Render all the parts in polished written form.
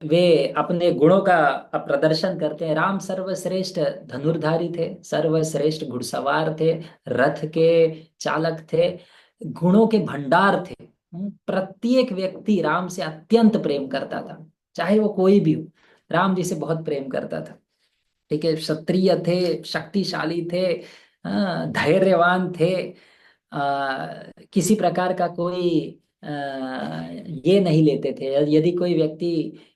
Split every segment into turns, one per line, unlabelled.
वे अपने गुणों का प्रदर्शन करते हैं। राम सर्वश्रेष्ठ धनुर्धारी थे, सर्वश्रेष्ठ घुड़सवार थे, रथ के चालक थे, गुणों के भंडार थे। प्रत्येक व्यक्ति राम से अत्यंत प्रेम करता था, चाहे वो कोई भी हो, राम जी से बहुत प्रेम करता था। ठीक है, क्षत्रिय थे, शक्तिशाली थे, धैर्यवान थे, किसी प्रकार का कोई ये नहीं लेते थे। यदि कोई व्यक्ति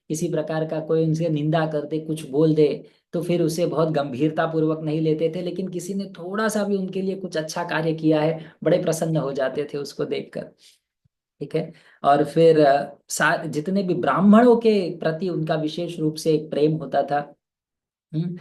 किसी प्रकार का कोई उनसे निंदा कर दे, कुछ बोल दे, तो फिर उसे बहुत गंभीरता पूर्वक नहीं लेते थे। लेकिन किसी ने थोड़ा सा भी उनके लिए कुछ अच्छा कार्य किया है, बड़े प्रसन्न हो जाते थे उसको देखकर। ठीक है। और फिर जितने भी ब्राह्मणों के प्रति उनका विशेष रूप से एक प्रेम होता था। हम्म,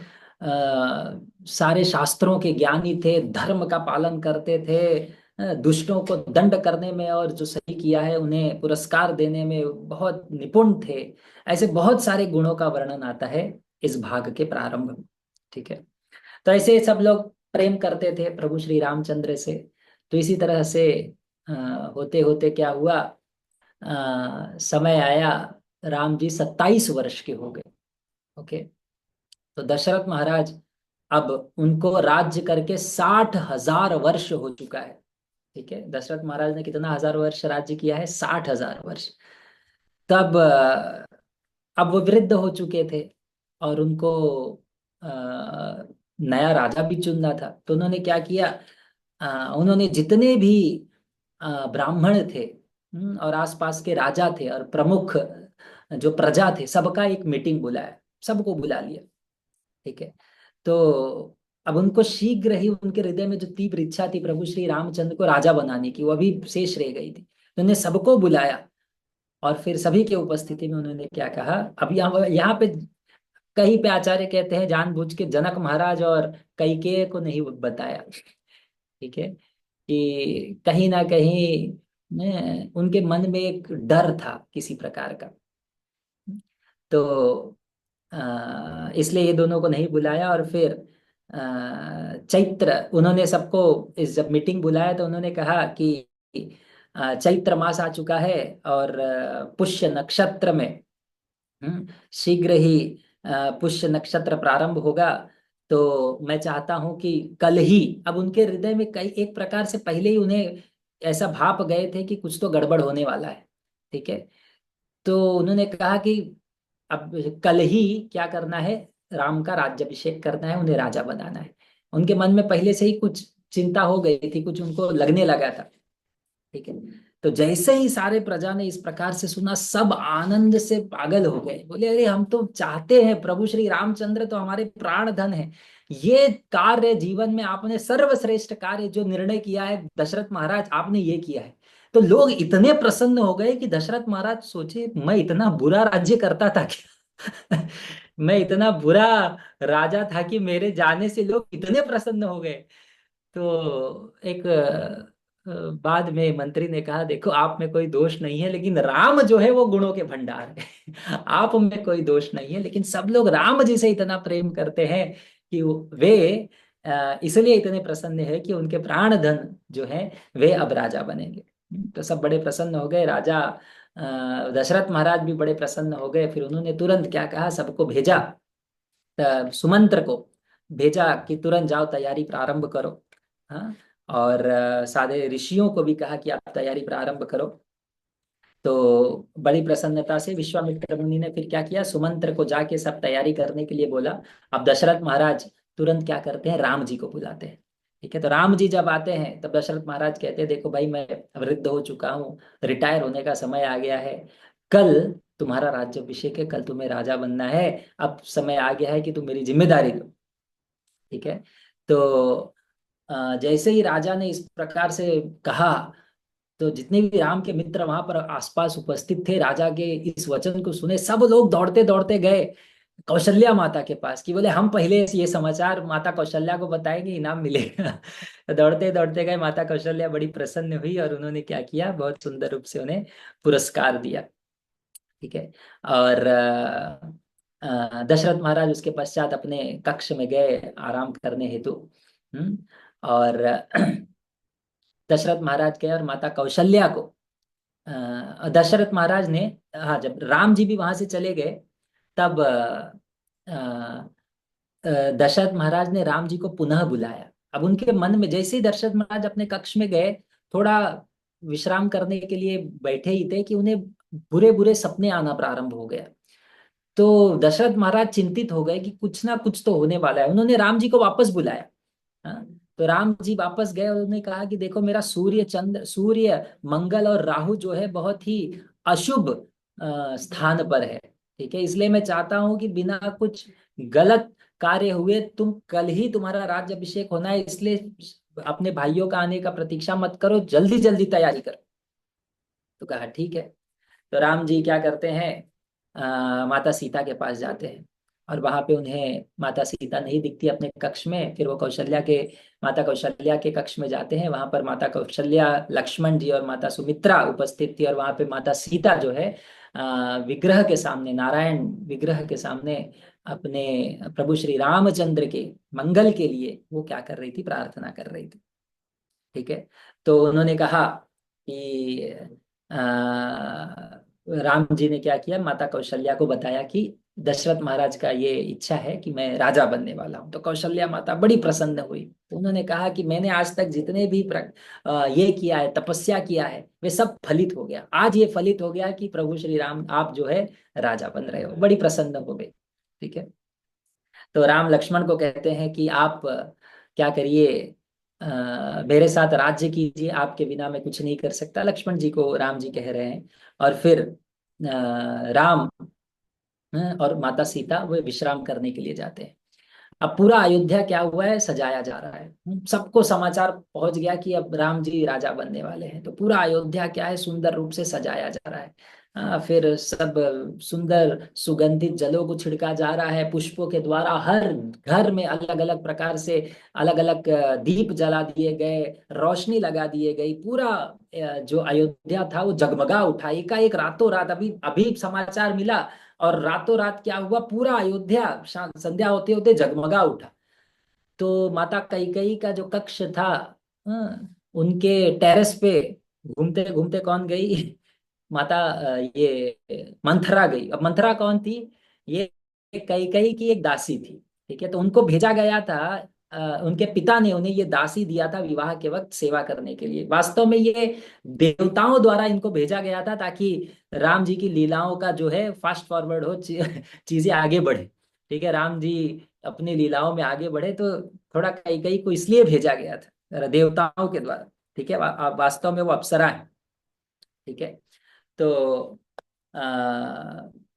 सारे शास्त्रों के ज्ञानी थे, धर्म का पालन करते थे, दुष्टों को दंड करने में और जो सही किया है उन्हें पुरस्कार देने में बहुत निपुण थे। ऐसे बहुत सारे गुणों का वर्णन आता है इस भाग के प्रारंभ में। ठीक है। तो ऐसे सब लोग प्रेम करते थे प्रभु श्री रामचंद्र से। तो इसी तरह से होते होते क्या हुआ, समय आया, राम जी 27 वर्ष के हो गए। ओके। तो दशरथ महाराज, अब उनको राज्य करके 60,000 वर्ष हो चुका है। ठीक है, दशरथ महाराज ने कितना हजार वर्ष राज्य किया है? 60,000 वर्ष। तब अब वो वृद्ध हो चुके थे और उनको अ, नया राजा भी चुनना था। तो उन्होंने क्या किया, उन्होंने जितने भी ब्राह्मण थे, और आसपास के राजा थे और प्रमुख जो प्रजा थे, सबका एक मीटिंग बुलाया, सबको बुला लिया। ठीक है। तो अब उनको शीघ्र ही उनके हृदय में जो तीव्र इच्छा थी प्रभु श्री रामचंद्र को राजा बनाने की, वो अभी शेष रह गई थी। तो उन्होंने सबको बुलाया और फिर सभी के उपस्थिति में उन्होंने क्या कहा। अब यहाँ यहाँ पे कहीं पे आचार्य कहते हैं जानबूझ के जनक महाराज और कैकेयी को नहीं बताया। ठीक है, कि कहीं ना कहीं उनके मन में एक डर था किसी प्रकार का। तो इसलिए ये दोनों को नहीं बुलाया। और फिर चैत्र, उन्होंने सबको इस जब मीटिंग बुलाया तो उन्होंने कहा कि चैत्र मास आ चुका है और पुष्य नक्षत्र में शीघ्र ही पुष्य नक्षत्र प्रारंभ होगा। तो मैं चाहता हूं कि कल ही, अब उनके हृदय में कई एक प्रकार से पहले ही उन्हें ऐसा भाप गए थे कि कुछ तो गड़बड़ होने वाला है। ठीक है। तो उन्होंने कहा कि अब कल ही क्या करना है, राम का राज्याभिषेक करना है, उन्हें राजा बनाना है। उनके मन में पहले से ही कुछ चिंता हो गई थी, कुछ उनको लगने लगा था। ठीक है। तो जैसे ही सारे प्रजा ने इस प्रकार से सुना, सब आनंद से पागल हो गए, बोले अरे हम तो चाहते हैं, प्रभु श्री रामचंद्र तो हमारे प्राण धन है, ये कार्य जीवन में आपने सर्वश्रेष्ठ कार्य जो निर्णय किया है दशरथ महाराज, आपने ये किया है। तो लोग इतने प्रसन्न हो गए कि दशरथ महाराज सोचे, मैं इतना बुरा राज्य करता था क्या? मैं इतना बुरा राजा था कि मेरे जाने से लोग इतने प्रसन्न हो गए। तो एक बाद में मंत्री ने कहा, देखो आप में कोई दोष नहीं है, लेकिन राम जो है वो गुणों के भंडार है। आप में कोई दोष नहीं है, लेकिन सब लोग राम जी से इतना प्रेम करते हैं कि वे इसलिए इतने प्रसन्न है कि उनके प्राण धन जो है वे अब राजा बनेंगे। तो सब बड़े प्रसन्न हो गए। राजा दशरथ महाराज भी बड़े प्रसन्न हो गए। फिर उन्होंने तुरंत क्या कहा, सबको भेजा, सुमंत्र को भेजा कि तुरंत जाओ तैयारी प्रारंभ करो। हाँ। और सारे ऋषियों को भी कहा कि आप तैयारी प्रारंभ करो। तो बड़ी प्रसन्नता से विश्वामित्र मुनि ने फिर क्या किया, सुमंत्र को जाके सब तैयारी करने के लिए बोला। अब दशरथ महाराज तुरंत क्या करते हैं, राम जी को बुलाते हैं। ठीक है। तो राम जी जब आते हैं तब दशरथ महाराज कहते हैं, देखो भाई मैं वृद्ध हो चुका हूँ, रिटायर होने का समय आ गया है, कल तुम्हारा राज्याभिषेक है, कल तुम्हें राजा बनना है, अब समय आ गया है कि तुम मेरी जिम्मेदारी लो। ठीक है। तो जैसे ही राजा ने इस प्रकार से कहा, तो जितने भी राम के मित्र वहां पर आसपास उपस्थित थे, राजा के इस वचन को सुने सब लोग दौड़ते दौड़ते गए कौशल्या माता के पास, कि बोले हम पहले ये समाचार माता कौशल्या को बताएंगे, इनाम मिलेगा। तो दौड़ते दौड़ते गए, माता कौशल्या बड़ी प्रसन्न हुई और उन्होंने क्या किया, बहुत सुंदर रूप से उन्हें पुरस्कार दिया। ठीक है। और दशरथ महाराज उसके पश्चात अपने कक्ष में गए आराम करने हेतु। और दशरथ महाराज के और माता कौशल्या को दशरथ महाराज ने, हाँ, जब राम जी भी वहां से चले गए तब दशरथ महाराज ने राम जी को पुनः बुलाया। अब उनके मन में, जैसे ही दशरथ महाराज अपने कक्ष में गए, थोड़ा विश्राम करने के लिए बैठे ही थे कि उन्हें बुरे बुरे सपने आना प्रारंभ हो गया। तो दशरथ महाराज चिंतित हो गए कि कुछ ना कुछ तो होने वाला है। उन्होंने राम जी को वापस बुलाया। हाँ, तो राम जी वापस गए और उन्होंने कहा कि देखो, मेरा सूर्य मंगल और राहु जो है बहुत ही अशुभ स्थान पर है। ठीक है, इसलिए मैं चाहता हूं कि बिना कुछ गलत कार्य हुए तुम कल ही तुम्हारा राज्य अभिषेक होना है, इसलिए अपने भाइयों का आने का प्रतीक्षा मत करो, जल्दी जल्दी तैयारी करो। तो कहा ठीक है। तो राम जी क्या करते हैं, माता सीता के पास जाते हैं। और वहां पे उन्हें माता सीता नहीं दिखती अपने कक्ष में। फिर वो माता कौशल्या के कक्ष में जाते हैं। वहां पर माता कौशल्या, लक्ष्मण जी और माता सुमित्रा उपस्थित थी। और वहां पे माता सीता जो है विग्रह के सामने, नारायण विग्रह के सामने, अपने प्रभु श्री रामचंद्र के मंगल के लिए वो क्या कर रही थी, प्रार्थना कर रही थी। ठीक है। तो उन्होंने कहा कि राम जी ने क्या किया, माता कौशल्या को बताया कि दशरथ महाराज का ये इच्छा है कि मैं राजा बनने वाला हूँ। तो कौशल्या माता बड़ी प्रसन्न हुई। तो उन्होंने कहा कि मैंने आज तक जितने भी ये किया है, तपस्या किया है, वे सब फलित हो गया। आज ये फलित हो गया कि प्रभु श्री राम आप जो है राजा बन रहे हो। बड़ी प्रसन्न हो गई। ठीक है। तो राम लक्ष्मण को कहते हैं कि आप क्या करिए, मेरे साथ राज्य कीजिए, आपके बिना मैं कुछ नहीं कर सकता, लक्ष्मण जी को राम जी कह रहे हैं। और फिर राम और माता सीता वो विश्राम करने के लिए जाते हैं। अब पूरा अयोध्या क्या हुआ है, सजाया जा रहा है। सबको समाचार पहुंच गया कि अब राम जी राजा बनने वाले हैं। तो पूरा अयोध्या क्या है, सुंदर रूप से सजाया जा रहा है। फिर सब सुंदर सुगंधित जलों को छिड़का जा रहा है पुष्पों के द्वारा। हर घर में अलग अलग प्रकार से अलग अलग दीप जला दिए गए, रोशनी लगा दिए गई। पूरा जो अयोध्या था वो जगमगा उठा। एकाएक रातों रात, अभी अभी समाचार मिला, और रातों रात क्या हुआ, पूरा अयोध्या संध्या होते होते जगमगा उठा। तो माता कैकेयी का जो कक्ष था, उनके टेरेस पे घूमते घूमते कौन गई, माता ये मंथरा गई। अब मंथरा कौन थी, ये कैकेयी की एक दासी थी। ठीक है। तो उनको भेजा गया था, उनके पिता ने उन्हें ये दासी दिया था विवाह के वक्त सेवा करने के लिए। वास्तव में ये देवताओं द्वारा इनको भेजा गया था ताकि राम जी की लीलाओं का जो है फास्ट फॉरवर्ड हो, चीजें आगे बढ़े। ठीक है, राम जी अपनी लीलाओं में आगे बढ़े, तो थोड़ा कैकेयी को इसलिए भेजा गया था देवताओं के द्वारा। ठीक है, वास्तव में वो अप्सरा है। ठीक है। तो आ,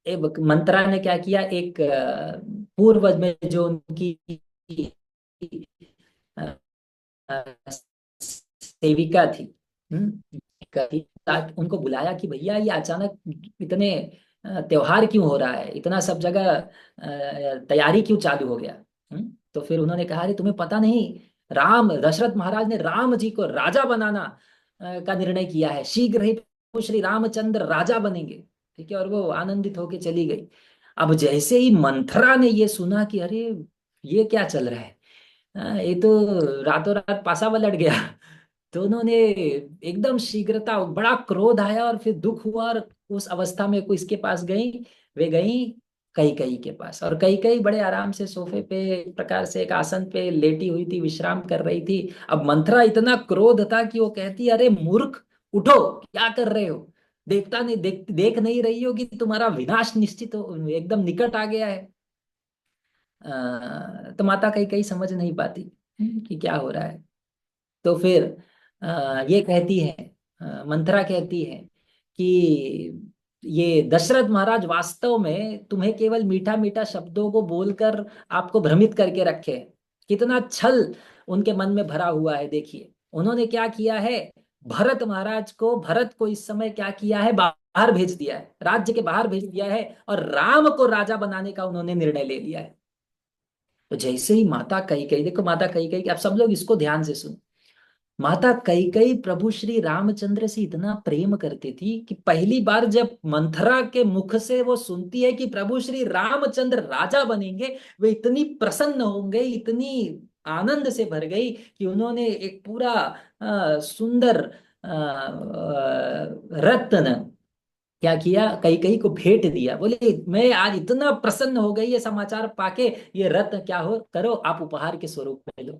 एक मंत्रा ने क्या किया, एक पूर्व में जो उनकी अ, अ, सेविका थी, उनको बुलाया कि भैया ये अचानक इतने त्योहार क्यों हो रहा है, इतना सब जगह तैयारी क्यों चालू हो गया। तो फिर उन्होंने कहा, अरे तुम्हें पता नहीं, राम दशरथ महाराज ने राम जी को राजा बनाना का निर्णय किया है। शीघ्र ही श्री रामचंद्र राजा बनेंगे। ठीक है। और वो आनंदित होके चली गई। अब जैसे ही मंथरा ने ये सुना कि अरे ये क्या चल रहा है, ये तो रातों रात पासा पलट गया, तो उन्होंने एकदम शीघ्रता, बड़ा क्रोध आया और फिर दुख हुआ। और उस अवस्था में कोई इसके पास गई, वे गई कैकेयी के पास। और कैकेयी बड़े आराम से सोफे पे एक प्रकार से एक आसन पे लेटी हुई थी, विश्राम कर रही थी। अब मंथरा इतना क्रोध था कि वो कहती, अरे मूर्ख, उठो, क्या कर रहे हो, देखता नहीं, देख नहीं रही हो कि तुम्हारा विनाश निश्चित हो, एकदम निकट आ गया है। तो माता कैकेयी समझ नहीं पाती कि क्या हो रहा है। तो फिर ये कहती है, मंथरा कहती है कि ये दशरथ महाराज वास्तव में तुम्हें केवल मीठा मीठा शब्दों को बोलकर आपको भ्रमित करके रखे हैं। कितना छल उनके मन में भरा हुआ है, देखिए उन्होंने क्या किया है। भरत को इस समय क्या किया है, बाहर भेज दिया है, राज्य के बाहर भेज दिया है, और राम को राजा बनाने का उन्होंने निर्णय ले लिया है। तो जैसे ही माता कैकेयी, देखो माता कैकेयी, आप सब लोग इसको ध्यान से सुनो। माता कैकेयी प्रभु श्री रामचंद्र से इतना प्रेम करती थी कि पहली बार जब मंथरा के मुख से वो सुनती है कि प्रभु श्री रामचंद्र राजा बनेंगे, वे इतनी प्रसन्न हो गई, इतनी आनंद से भर गई कि उन्होंने एक पूरा सुंदर रत्न क्या किया, कई कई को भेंट दिया, बोले मैं आज इतना प्रसन्न हो गई ये समाचार पाके, ये रत्न क्या हो करो आप उपहार के स्वरूप में लो।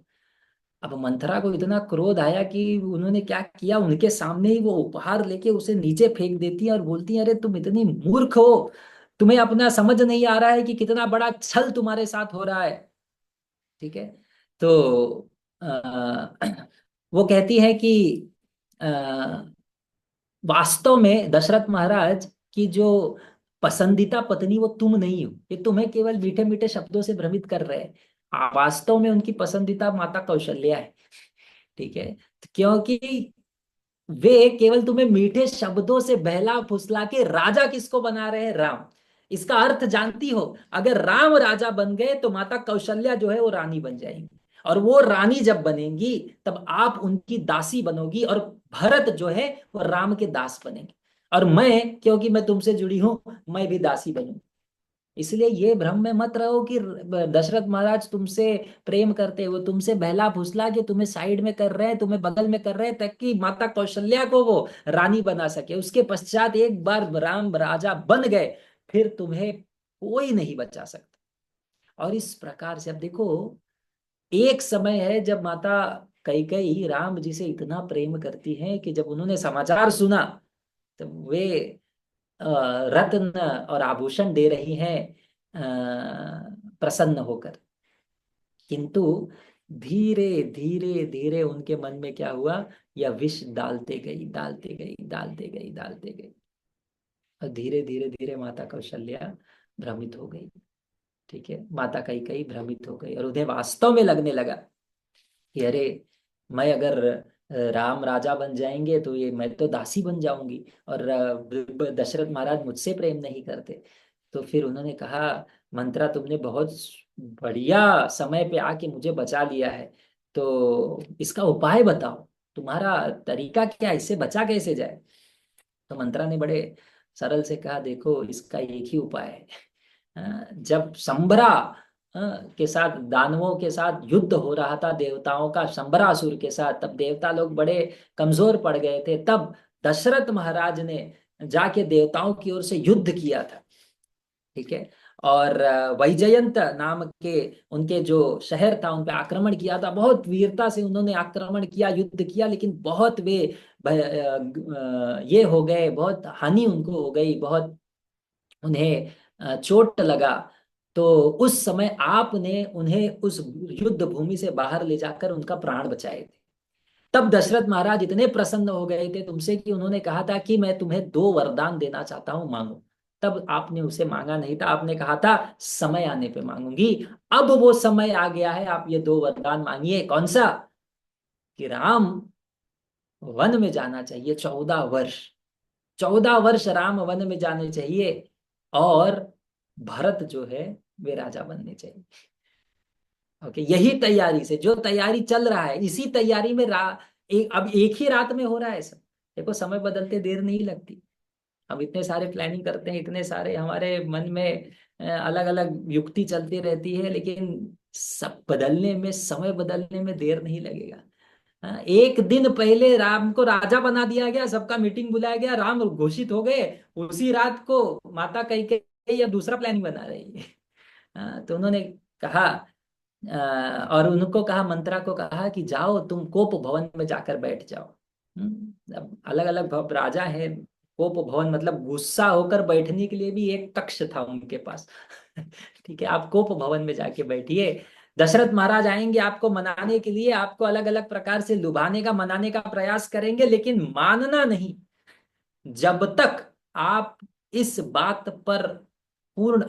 अब मंथरा को इतना क्रोध आया कि उन्होंने क्या किया, उनके सामने ही वो उपहार लेके उसे नीचे फेंक देती है और बोलती है अरे तुम इतनी मूर्ख हो, तुम्हें अपना समझ नहीं आ रहा है कि कितना बड़ा छल तुम्हारे साथ हो रहा है। ठीक है। तो आ, वो कहती है कि आ, वास्तव में दशरथ महाराज की जो पसंदीदा पत्नी वो तुम नहीं हो, ये तुम्हें केवल मीठे मीठे शब्दों से भ्रमित कर रहे हैं। वास्तव में उनकी पसंदीदा माता कौशल्या है। ठीक है। क्योंकि वे केवल तुम्हें मीठे शब्दों से बहला फुसला के राजा किसको बना रहे हैं, राम। इसका अर्थ जानती हो, अगर राम राजा बन गए तो माता कौशल्या जो है वो रानी बन जाएंगी, और वो रानी जब बनेंगी तब आप उनकी दासी बनोगी, और भरत जो है वो राम के दास बनेंगे, और मैं क्योंकि मैं तुमसे जुड़ी हूं मैं भी दासी बनूंगी। इसलिए ये भ्रम में मत रहो कि दशरथ महाराज तुमसे प्रेम करते हैं, वो तुमसे बहला फुसला के तुम्हें साइड में कर रहे हैं, तुम्हें बगल में कर रहे हैं ताकि माता कौशल्या को वो रानी बना सके। उसके पश्चात एक बार राम राजा बन गए फिर तुम्हें कोई नहीं बचा सकता। और इस प्रकार से अब देखो, एक समय है जब माता कैकेयी राम जी से इतना प्रेम करती हैं कि जब उन्होंने समाचार सुना तो वे अ, रत्न और आभूषण दे रही हैं प्रसन्न होकर। किंतु धीरे धीरे धीरे उनके मन में क्या हुआ, यह विष डालते गई डालते गई डालते गई डालते गई, और धीरे धीरे धीरे माता कौशल्या भ्रमित हो गई। ठीक है, माता कैकेयी भ्रमित हो गई और उन्हें वास्तव में लगने लगा कि अरे मैं अगर राम राजा बन जाएंगे तो ये मैं तो दासी बन जाऊंगी, और दशरथ महाराज मुझसे प्रेम नहीं करते। तो फिर उन्होंने कहा मंत्रा तुमने बहुत बढ़िया समय पे आके मुझे बचा लिया है, तो इसका उपाय बताओ, तुम्हारा तरीका क्या है, इससे बचा कैसे जाए। तो मंत्रा ने बड़े सरल से कहा देखो इसका एक ही उपाय है। जब संबरा के साथ दानवों के साथ युद्ध हो रहा था, देवताओं का संबरासुर के साथ, तब देवता लोग बड़े कमजोर पड़ गए थे, तब दशरथ महाराज ने जाके देवताओं की ओर से युद्ध किया था। ठीक है। और वैजयंत नाम के उनके जो शहर था उन पे आक्रमण किया था, बहुत वीरता से उन्होंने आक्रमण किया, युद्ध किया, लेकिन बहुत वे ये हो गए, बहुत हानि उनको हो गई, बहुत उन्हें चोट लगा। तो उस समय आपने उन्हें उस युद्ध भूमि से बाहर ले जाकर उनका प्राण बचाए थे। तब दशरथ महाराज इतने प्रसन्न हो गए थे तुमसे कि उन्होंने कहा था कि मैं तुम्हें दो वरदान देना चाहता हूं, मांगो। तब आपने उसे मांगा नहीं था, आपने कहा था समय आने पे मांगूंगी। अब वो समय आ गया है, आप ये दो वरदान मांगिए। कौन सा? कि राम वन में जाना चाहिए 14 वर्ष, 14 वर्ष राम वन में जाने चाहिए, और भरत जो है वे राजा बनने चाहिए। ओके, यही तैयारी से जो तैयारी चल रहा है, इसी तैयारी में अब एक ही रात में हो रहा है सब। देखो समय बदलते देर नहीं लगती। हम इतने सारे प्लानिंग करते हैं, इतने सारे हमारे मन में अलग अलग युक्ति चलती रहती है, लेकिन सब बदलने में, समय बदलने में देर नहीं लगेगा। हाँ, एक दिन पहले राम को राजा बना दिया गया, सबका मीटिंग बुलाया गया, राम घोषित हो गए, उसी रात को माता कैकेयी अब दूसरा प्लानिंग बना रही है। तो उन्होंने कहा और उनको कहा, मंत्रा को कहा कि जाओ तुम कोप भवन में जाकर बैठ जाओ। अब अलग अलग राजा है, कोप भवन मतलब गुस्सा होकर बैठने के लिए भी एक कक्ष था उनके पास। ठीक है, आप कोप भवन में जाके बैठिए, दशरथ महाराज आएंगे आपको मनाने के लिए, आपको अलग अलग प्रकार से लुभाने का मनाने का प्रयास करेंगे, लेकिन मानना नहीं जब तक आप इस बात पर पूर्ण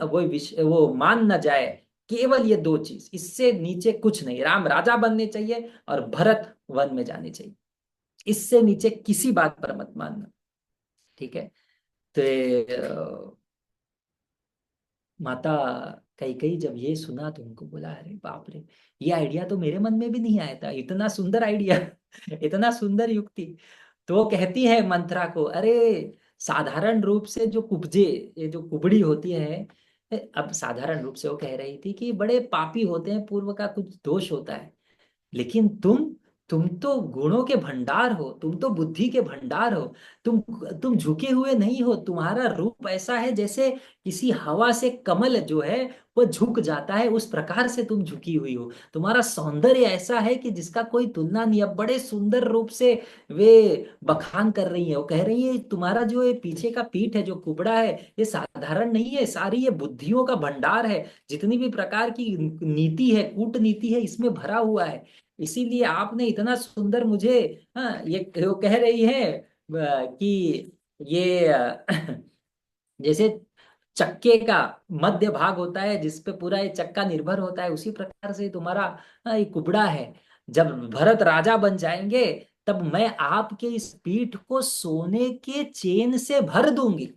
वो मान न जाए। केवल ये दो चीज, इससे नीचे कुछ नहीं, राम राजा बनने चाहिए और भरत वन में जाने चाहिए, इससे नीचे किसी बात पर मत मानना। ठीक है। तो माता कैकेयी जब ये सुना तो उनको बोला अरे बाप रे, ये आइडिया तो मेरे मन में भी नहीं आया था, इतना सुंदर आइडिया। इतना सुंदर युक्ति। तो वो कहती है मंत्रा को, अरे साधारण रूप से जो कुब्जे, ये जो कुबड़ी होती है, अब साधारण रूप से वो कह रही थी कि बड़े पापी होते हैं, पूर्व का कुछ दोष होता है, लेकिन तुम तुम तो गुणों के भंडार हो, तुम तो बुद्धि के भंडार हो। तुम तुम झुके हुए नहीं हो। तुम्हारा रूप ऐसा है जैसे किसी हवा से कमल जो है वो झुक जाता है, उस प्रकार से तुम झुकी हुई हो। तुम्हारा सौंदर्य ऐसा है कि जिसका कोई तुलना नहीं। अब बड़े सुंदर रूप से वे बखान कर रही है, वो कह रही है तुम्हारा जो ये पीछे का पीठ है, जो कुबड़ा है, ये साधारण नहीं है, सारी ये बुद्धियों का भंडार है। जितनी भी प्रकार की नीति है, कूटनीति है, इसमें भरा हुआ है। इसीलिए आपने इतना सुंदर मुझे, हाँ, ये वो कह रही है कि ये जैसे चक्के का मध्य भाग होता है जिस पे पूरा ये चक्का निर्भर होता है, उसी प्रकार से तुम्हारा ये कुबड़ा है। जब भरत राजा बन जाएंगे तब मैं आपके इस पीठ को सोने के चेन से भर दूंगी।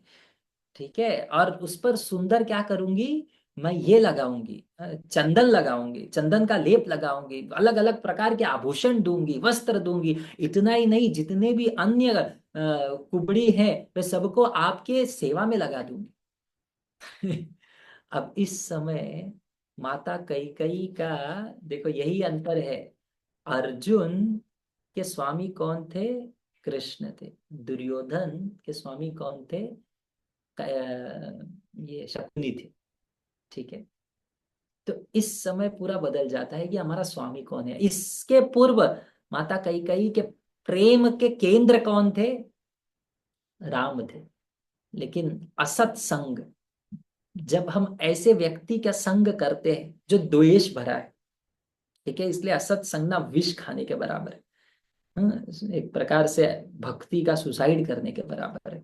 ठीक है, और उस पर सुंदर क्या करूंगी, मैं ये लगाऊंगी, चंदन लगाऊंगी, चंदन का लेप लगाऊंगी, अलग अलग प्रकार के आभूषण दूंगी, वस्त्र दूंगी। इतना ही नहीं, जितने भी अन्य कुबड़ी हैं वे सबको आपके सेवा में लगा दूंगी। अब इस समय माता कैकेयी का देखो यही अंतर है। अर्जुन के स्वामी कौन थे? कृष्ण थे। दुर्योधन के स्वामी कौन थे? ये शकुनी थे। ठीक है, तो इस समय पूरा बदल जाता है कि हमारा स्वामी कौन है। इसके पूर्व माता कैकेयी के प्रेम के केंद्र कौन थे? राम थे। लेकिन असत संग, जब हम ऐसे व्यक्ति का संग करते हैं जो द्वेष भरा है, ठीक है, इसलिए असत संग ना विष खाने के बराबर है। एक प्रकार से भक्ति का सुसाइड करने के बराबर है।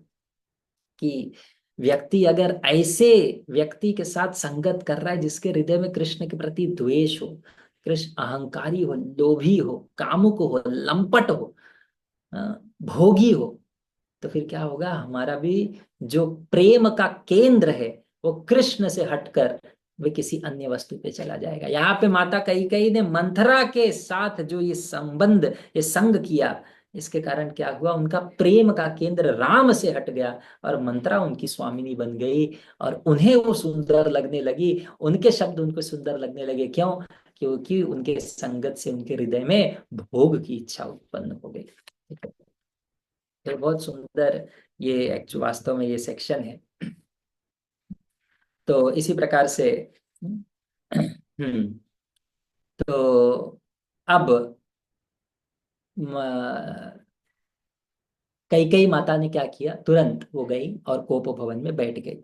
कि व्यक्ति अगर ऐसे व्यक्ति के साथ संगत कर रहा है जिसके हृदय में कृष्ण के प्रति द्वेष हो, कृष्ण अहंकारी हो, लोभी हो, कामुक हो, लंपट हो, भोगी हो, तो फिर क्या होगा? हमारा भी जो प्रेम का केंद्र है वो कृष्ण से हटकर वे किसी अन्य वस्तु पे चला जाएगा। यहाँ पे माता कैकेयी ने मंथरा के साथ जो ये संबंध, ये संग किया, इसके कारण क्या हुआ? उनका प्रेम का केंद्र राम से हट गया और मंथरा उनकी स्वामिनी बन गई। और उन्हें वो सुंदर लगने लगी, उनके शब्द उनको सुंदर लगने लगे। क्यों? क्योंकि उनके संगत से उनके हृदय में भोग की इच्छा उत्पन्न हो गई। तो बहुत सुंदर ये वास्तव में ये सेक्शन है। तो इसी प्रकार से तो अब कैकेयी माता ने क्या किया, तुरंत वो गई और कोप भवन में बैठ गई।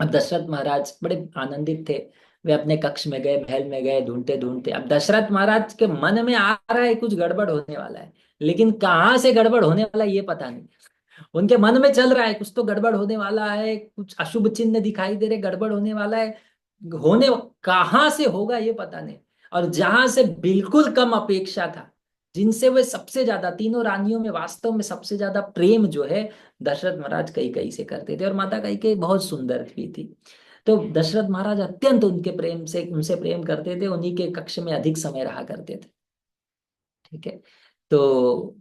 अब दशरथ महाराज बड़े आनंदित थे। वे अपने कक्ष में गए, महल में गए, ढूंढते ढूंढते। अब दशरथ महाराज के मन में आ रहा है कुछ गड़बड़ होने वाला है, लेकिन कहाँ से गड़बड़ होने वाला है ये पता नहीं। उनके मन में चल रहा है कुछ तो गड़बड़ होने वाला है, कुछ अशुभ चिन्ह दिखाई दे रहे, गड़बड़ होने वाला है। होने कहाँ से होगा ये पता नहीं। और जहां से बिल्कुल कम अपेक्षा था, जिनसे वे सबसे ज्यादा, तीनों रानियों में वास्तव में सबसे ज्यादा प्रेम जो है दशरथ महाराज कैकेयी से करते थे। और माता कैकेयी बहुत सुंदर भी थी। तो दशरथ महाराज अत्यंत उनके प्रेम से, उनसे प्रेम करते थे, उन्हीं के कक्ष में अधिक समय रहा करते थे। ठीक है, तो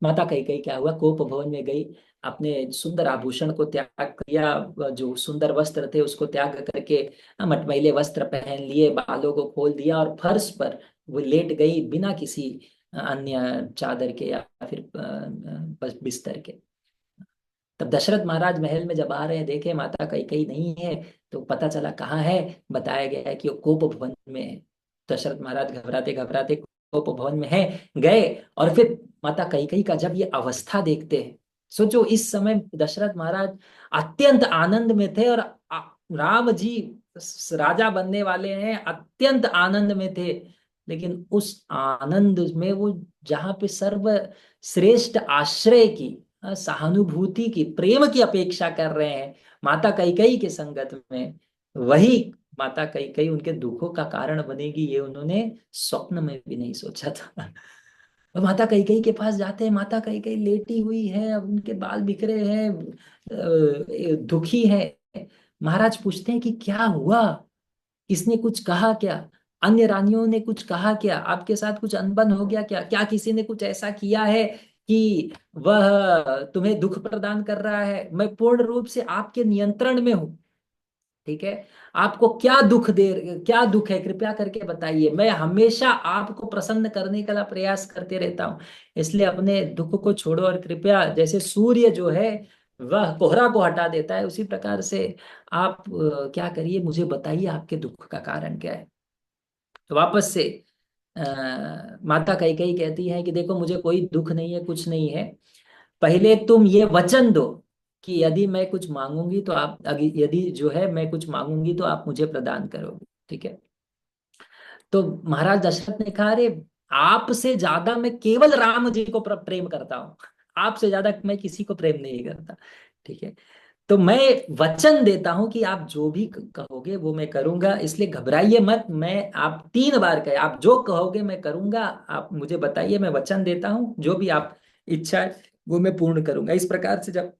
माता कैकेयी क्या हुआ, कोप भवन में गई, अपने सुंदर आभूषण को त्याग किया, जो सुंदर वस्त्र थे उसको त्याग करके मटमैले वस्त्र पहन लिए, बालों को खोल दिया और फर्श पर वो लेट गई बिना किसी अन्य चादर के या फिर बस बिस्तर के। तब दशरथ महाराज महल में जब आ रहे हैं, देखे माता कैकेयी नहीं है, तो पता चला कहाँ है। बताया गया है कि वो कोप भवन में है। दशरथ महाराज घबराते घबराते कोप भवन में है गए। और फिर माता कैकेयी का जब ये अवस्था देखते हैं, सोचो इस समय दशरथ महाराज अत्यंत आनंद में थे और राम जी राजा बनने वाले हैं, अत्यंत आनंद में थे। लेकिन उस आनंद में वो जहाँ पे सर्वश्रेष्ठ आश्रय की, सहानुभूति की, प्रेम की अपेक्षा कर रहे हैं माता कैकेयी के संगत में, वही माता कैकेयी उनके दुखों का कारण बनेगी, ये उन्होंने स्वप्न में भी नहीं सोचा था। और माता कैकेयी के पास जाते हैं, माता कैकेयी लेटी हुई है, अब उनके बाल बिखरे हैं, दुखी है। महाराज पूछते हैं कि क्या हुआ, किसने कुछ कहा क्या? अन्य रानियों ने कुछ कहा क्या? आपके साथ कुछ अनबन हो गया क्या? क्या किसी ने कुछ ऐसा किया है कि वह तुम्हें दुख प्रदान कर रहा है? मैं पूर्ण रूप से आपके नियंत्रण में हूं। ठीक है। आपको क्या दुख है, कृपया करके बताइए। मैं हमेशा आपको प्रसन्न करने का प्रयास करते रहता हूँ, इसलिए अपने दुख को छोड़ो और कृपया, जैसे सूर्य जो है वह कोहरा को हटा देता है, उसी प्रकार से आप क्या करिए, मुझे बताइए आपके दुख का कारण क्या है। तो वापस से माता कैकेयी कहती है कि देखो, मुझे कोई दुख नहीं है, कुछ नहीं है। पहले तुम ये वचन दो कि यदि मैं कुछ मांगूंगी तो आप, यदि जो है मैं कुछ मांगूंगी तो आप मुझे प्रदान करोगे, ठीक है। तो महाराज दशरथ ने कहा, अरे आपसे ज्यादा मैं केवल राम जी को प्रेम करता हूँ, आपसे ज्यादा मैं किसी को प्रेम नहीं करता, ठीक है। तो मैं वचन देता हूं कि आप जो भी कहोगे वो मैं करूंगा, इसलिए घबराइए मत। मैं, आप 3 बार कहे, आप जो कहोगे मैं करूंगा, आप मुझे बताइए, मैं वचन देता हूं जो भी आप इच्छा है वो मैं पूर्ण करूंगा। इस प्रकार से जब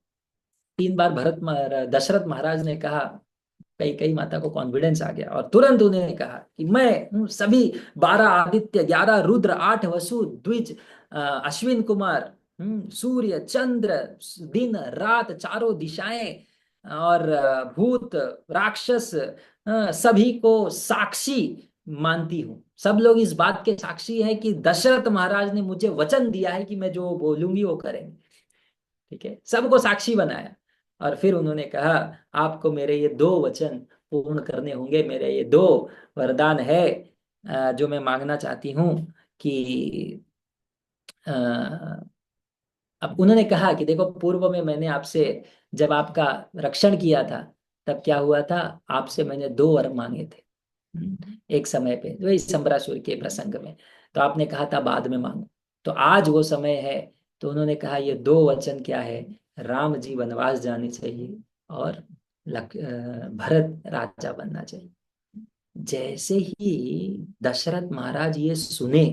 3 बार दशरथ महाराज ने कहा, कई कई माता को कॉन्फिडेंस आ गया और तुरंत उन्होंने कहा कि मैं सभी 12 आदित्य, 11 रुद्र, 8 वसु, द्विज, अश्विन कुमार, सूर्य चंद्र, दिन रात, चारों दिशाएं, और भूत राक्षस, सभी को साक्षी मानती हूँ। सब लोग इस बात के साक्षी हैं कि दशरथ महाराज ने मुझे वचन दिया है कि मैं जो बोलूंगी वो करेंगे, ठीक है। सबको साक्षी बनाया और फिर उन्होंने कहा, आपको मेरे ये 2 वचन पूर्ण करने होंगे, मेरे ये 2 वरदान है जो मैं मांगना चाहती हूँ कि अ, अब उन्होंने कहा कि देखो, पूर्व में मैंने आपसे, जब आपका रक्षण किया था तब क्या हुआ था, आपसे मैंने 2 वर मांगे थे। एक समय पे वही संबरासुर के प्रसंग में, तो आपने कहा था बाद में मांगो, तो आज वो समय है। तो उन्होंने कहा, ये 2 वचन क्या है, राम जी वनवास जाने चाहिए और भरत राजा बनना चाहिए। जैसे ही दशरथ महाराज ये सुने,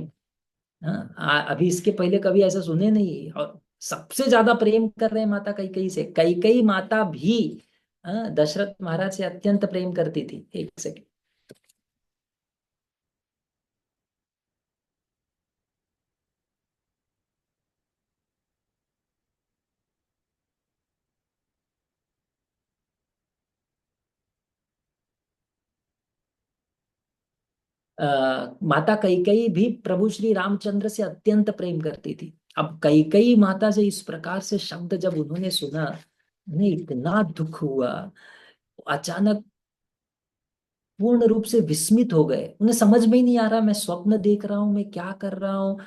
हाँ, अभी इसके पहले कभी ऐसा सुने नहीं, और सबसे ज्यादा प्रेम कर रहे हैं माता कैकेयी से। कैकेयी माता भी दशरथ महाराज से अत्यंत प्रेम करती थी। एक सेकंड। माता कैकेयी भी प्रभु श्री रामचंद्र से अत्यंत प्रेम करती थी। अब कैकेयी माता से इस प्रकार से शब्द जब उन्होंने सुना, उन्हें इतना दुख हुआ, अचानक पूर्ण रूप से विस्मित हो गए। उन्हें समझ में ही नहीं आ रहा, मैं स्वप्न देख रहा हूँ, मैं क्या कर रहा हूँ,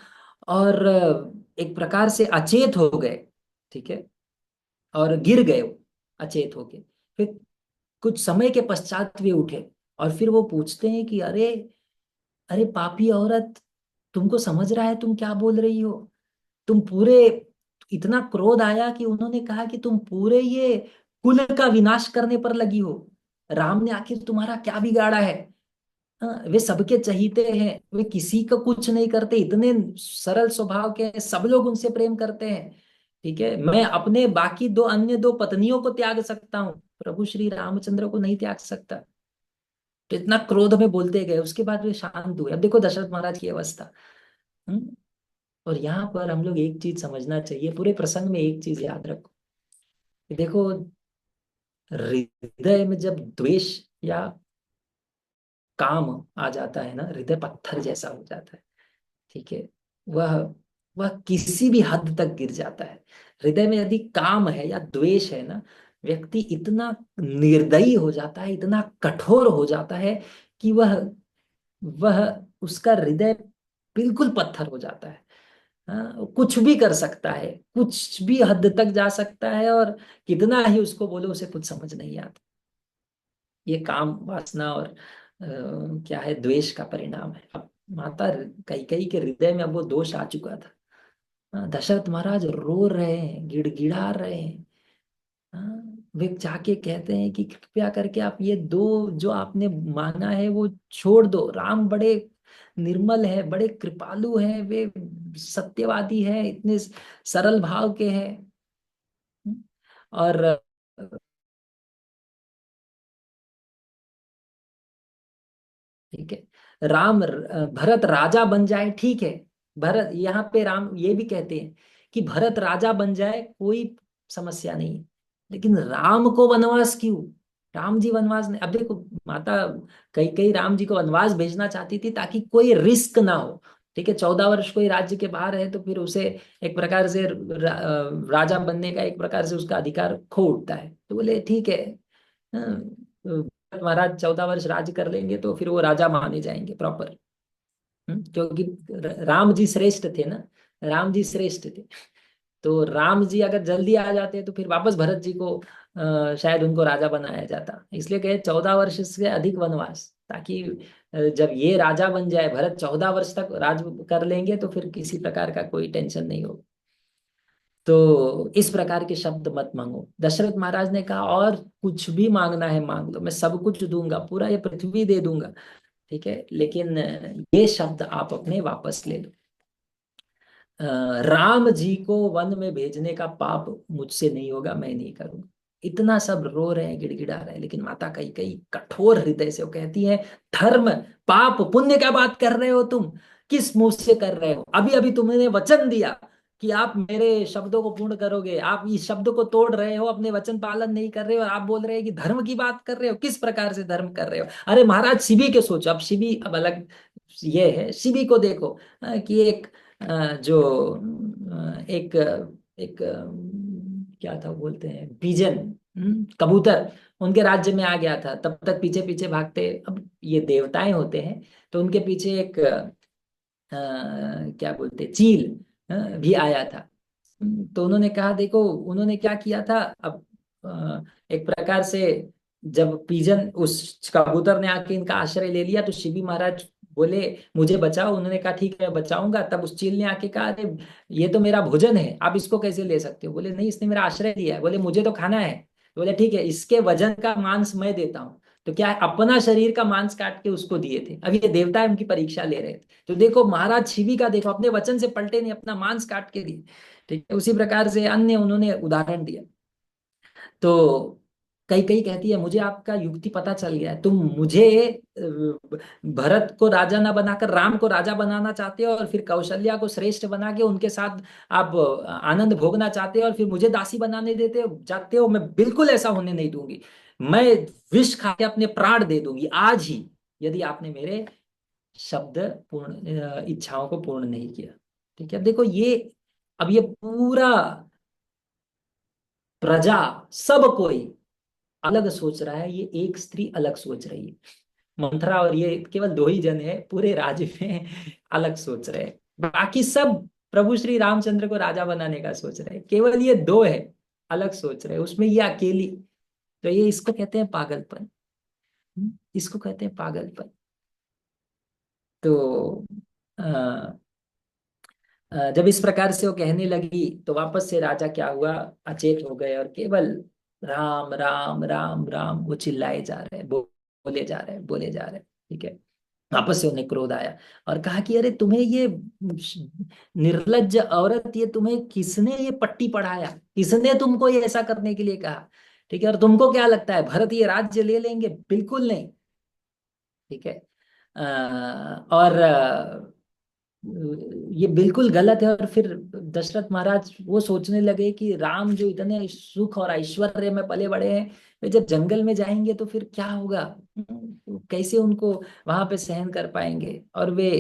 और एक प्रकार से अचेत हो गए, ठीक है, और गिर गए वो, अचेत होके। फिर कुछ समय के पश्चात वे उठे और फिर वो पूछते हैं कि अरे, अरे पापी औरत, तुमको समझ रहा है तुम क्या बोल रही हो? तुम पूरे, इतना क्रोध आया कि उन्होंने कहा कि तुम पूरे ये कुल का विनाश करने पर लगी हो। राम ने आखिर तुम्हारा क्या बिगाड़ा है? हाँ, वे सबके चहीते हैं, वे किसी का कुछ नहीं करते, इतने सरल स्वभाव के हैं, सब लोग उनसे प्रेम करते हैं, ठीक है। मैं अपने बाकी अन्य 2 पत्नियों को त्याग सकता हूँ, प्रभु श्री रामचंद्र को नहीं त्याग सकता। तो इतना क्रोध में बोलते गए, उसके बाद वे शांत हुए। अब देखो दशरथ महाराज की अवस्था। हम्म। और यहाँ पर हम लोग एक चीज समझना चाहिए, पूरे प्रसंग में एक चीज याद रखो कि देखो, हृदय में जब द्वेष या काम आ जाता है ना, हृदय पत्थर जैसा हो जाता है, ठीक है। वह वह किसी भी हद तक गिर जाता है। हृदय में यदि काम है या द्वेष है ना, व्यक्ति इतना निर्दयी हो जाता है, इतना कठोर हो जाता है कि वह उसका हृदय बिल्कुल पत्थर हो जाता है। हाँ, कुछ भी कर सकता है, कुछ भी हद तक जा सकता है, और कितना ही उसको बोलो उसे कुछ समझ नहीं आता। ये काम वासना और क्या है, द्वेष का परिणाम है। अब माता कैकेयी के हृदय में अब वो दोष आ चुका था। दशरथ महाराज रो रहे हैं, गिड़गिड़ा रहे हैं। हाँ, वे जाके कहते हैं कि कृपया करके आप ये 2 जो आपने मांगा है वो छोड़ दो। राम बड़े निर्मल है, बड़े कृपालु हैं, वे सत्यवादी हैं, इतने सरल भाव के हैं। और ठीक है, भरत राजा बन जाए, ठीक है। भरत, यहाँ पे राम ये भी कहते हैं कि भरत राजा बन जाए, कोई समस्या नहीं है, लेकिन राम को वनवास क्यों? राम जी वनवास नहीं, अब देखो माता कई कई राम जी को वनवास भेजना चाहती थी ताकि कोई रिस्क ना हो। ठीक है, 14 वर्ष कोई राज्य के बाहर है तो फिर उसे एक प्रकार से राजा बनने का एक प्रकार से उसका अधिकार खो उठता है। तो बोले ठीक है, तो महाराज 14 वर्ष राज्य कर लेंगे तो फिर वो राजा माने जाएंगे प्रॉपर। क्योंकि राम जी श्रेष्ठ थे ना, राम जी श्रेष्ठ थे। तो राम जी अगर जल्दी आ जाते तो फिर वापस भरत जी को शायद उनको राजा बनाया जाता। इसलिए कहे 14 वर्ष से अधिक वनवास, ताकि जब ये राजा बन जाए, भरत 14 वर्ष तक राज कर लेंगे तो फिर किसी प्रकार का कोई टेंशन नहीं हो। तो इस प्रकार के शब्द मत मांगो। दशरथ महाराज ने कहा और कुछ भी मांगना है मांग लो, मैं सब कुछ दूंगा, पूरा ये पृथ्वी दे दूंगा। ठीक है, लेकिन ये शब्द आप अपने वापस ले लो। अ, राम जी को वन में भेजने का पाप मुझसे नहीं होगा, मैं नहीं करूंगा। इतना सब रो रहे हैं, गिड़गिड़ा रहे हैं, लेकिन माता कई कई कठोर हृदय से वो कहती है, धर्म पाप पुण्य क्या बात कर रहे हो तुम? किस मुंह से कर रहे हो? अभी अभी तुमने वचन दिया कि आप मेरे शब्दों को पूर्ण करोगे, आप इस शब्द को तोड़ रहे हो, अपने वचन पालन नहीं कर रहे हो, और आप बोल रहे हैं कि धर्म की बात कर रहे हो। किस प्रकार से धर्म कर रहे हो? अरे महाराज शिवी के सोचो, अब शिवी अब अलग ये है। शिवी को देखो, कि एक जो एक एक क्या था बोलते हैं, पिजन, कबूतर उनके राज्य में आ गया था। तब तक पीछे पीछे भागते, अब ये देवताएं होते हैं तो उनके पीछे एक क्या बोलते हैं, चील भी आया था। तो उन्होंने कहा देखो उन्होंने क्या किया था। अब एक प्रकार से जब पिजन उस कबूतर ने आके इनका आश्रय ले लिया तो शिवी महाराज बोले मुझे बचाओ। उन्होंने कहा ठीक है बचाऊंगा। तब उस चील ने आके कहा अरे ये तो मेरा भोजन है, आप इसको कैसे ले सकते हो? बोले नहीं, इसने मेरा आश्रय लिया है। बोले मुझे तो खाना है। तो बोले ठीक है, इसके वजन का मांस मैं देता हूँ। तो क्या है, अपना शरीर का मांस काट के उसको दिए थे। अब ये देवता उनकी परीक्षा ले रहे थे। तो देखो महाराज शिवी का देखो, अपने वचन से पलटे नहीं, अपना मांस काट के दिए। ठीक है, उसी प्रकार से अन्य उन्होंने उदाहरण दिया। तो कई कई कहती है मुझे आपका युक्ति पता चल गया है, तुम मुझे भरत को राजा ना बनाकर राम को राजा बनाना चाहते हो, और फिर कौशल्या को श्रेष्ठ बना के उनके साथ आप आनंद भोगना चाहते हो, और फिर मुझे दासी बनाने देते हो चाहते हो। मैं बिल्कुल ऐसा होने नहीं दूंगी। मैं विष खा के अपने प्राण दे दूंगी आज ही, यदि आपने मेरे शब्द पूर्ण इच्छाओं को पूर्ण नहीं किया। ठीक है, अब देखो ये, अब ये पूरा प्रजा सब कोई अलग सोच रहा है, ये एक स्त्री अलग सोच रही है। मंथरा और ये केवल दो ही जन है पूरे राज्य में अलग सोच रहे हैं। बाकी सब प्रभु श्री रामचंद्र को राजा बनाने का सोच रहे हैं, केवल ये दो है अलग सोच रहे हैं, उसमें ये अकेली। तो ये इसको कहते हैं पागलपन। इसको कहते हैं पागलपन। तो जब इस प्रकार से वो कहने लगी तो वापस से राजा क्या हुआ, अचेत हो गए, और केवल राम राम राम राम वो चिल्लाए जा रहे हैं, बोले जा रहे हैं, बोले जा रहे हैं। ठीक है, वापस से उन्हें क्रोध आया और कहा कि अरे तुम्हें ये निर्लज्ज औरत, ये तुम्हें किसने ये पट्टी पढ़ाया? किसने तुमको ये ऐसा करने के लिए कहा? ठीक है, और तुमको क्या लगता है भरत ये राज्य ले लेंगे? बिल्कुल नहीं। ठीक है, और ये बिल्कुल गलत है। और फिर दशरथ महाराज वो सोचने लगे कि राम जो इतने सुख और ऐश्वर्य में पले बड़े हैं, वे जब जंगल में जाएंगे तो फिर क्या होगा? कैसे उनको वहां पे सहन कर पाएंगे, और वे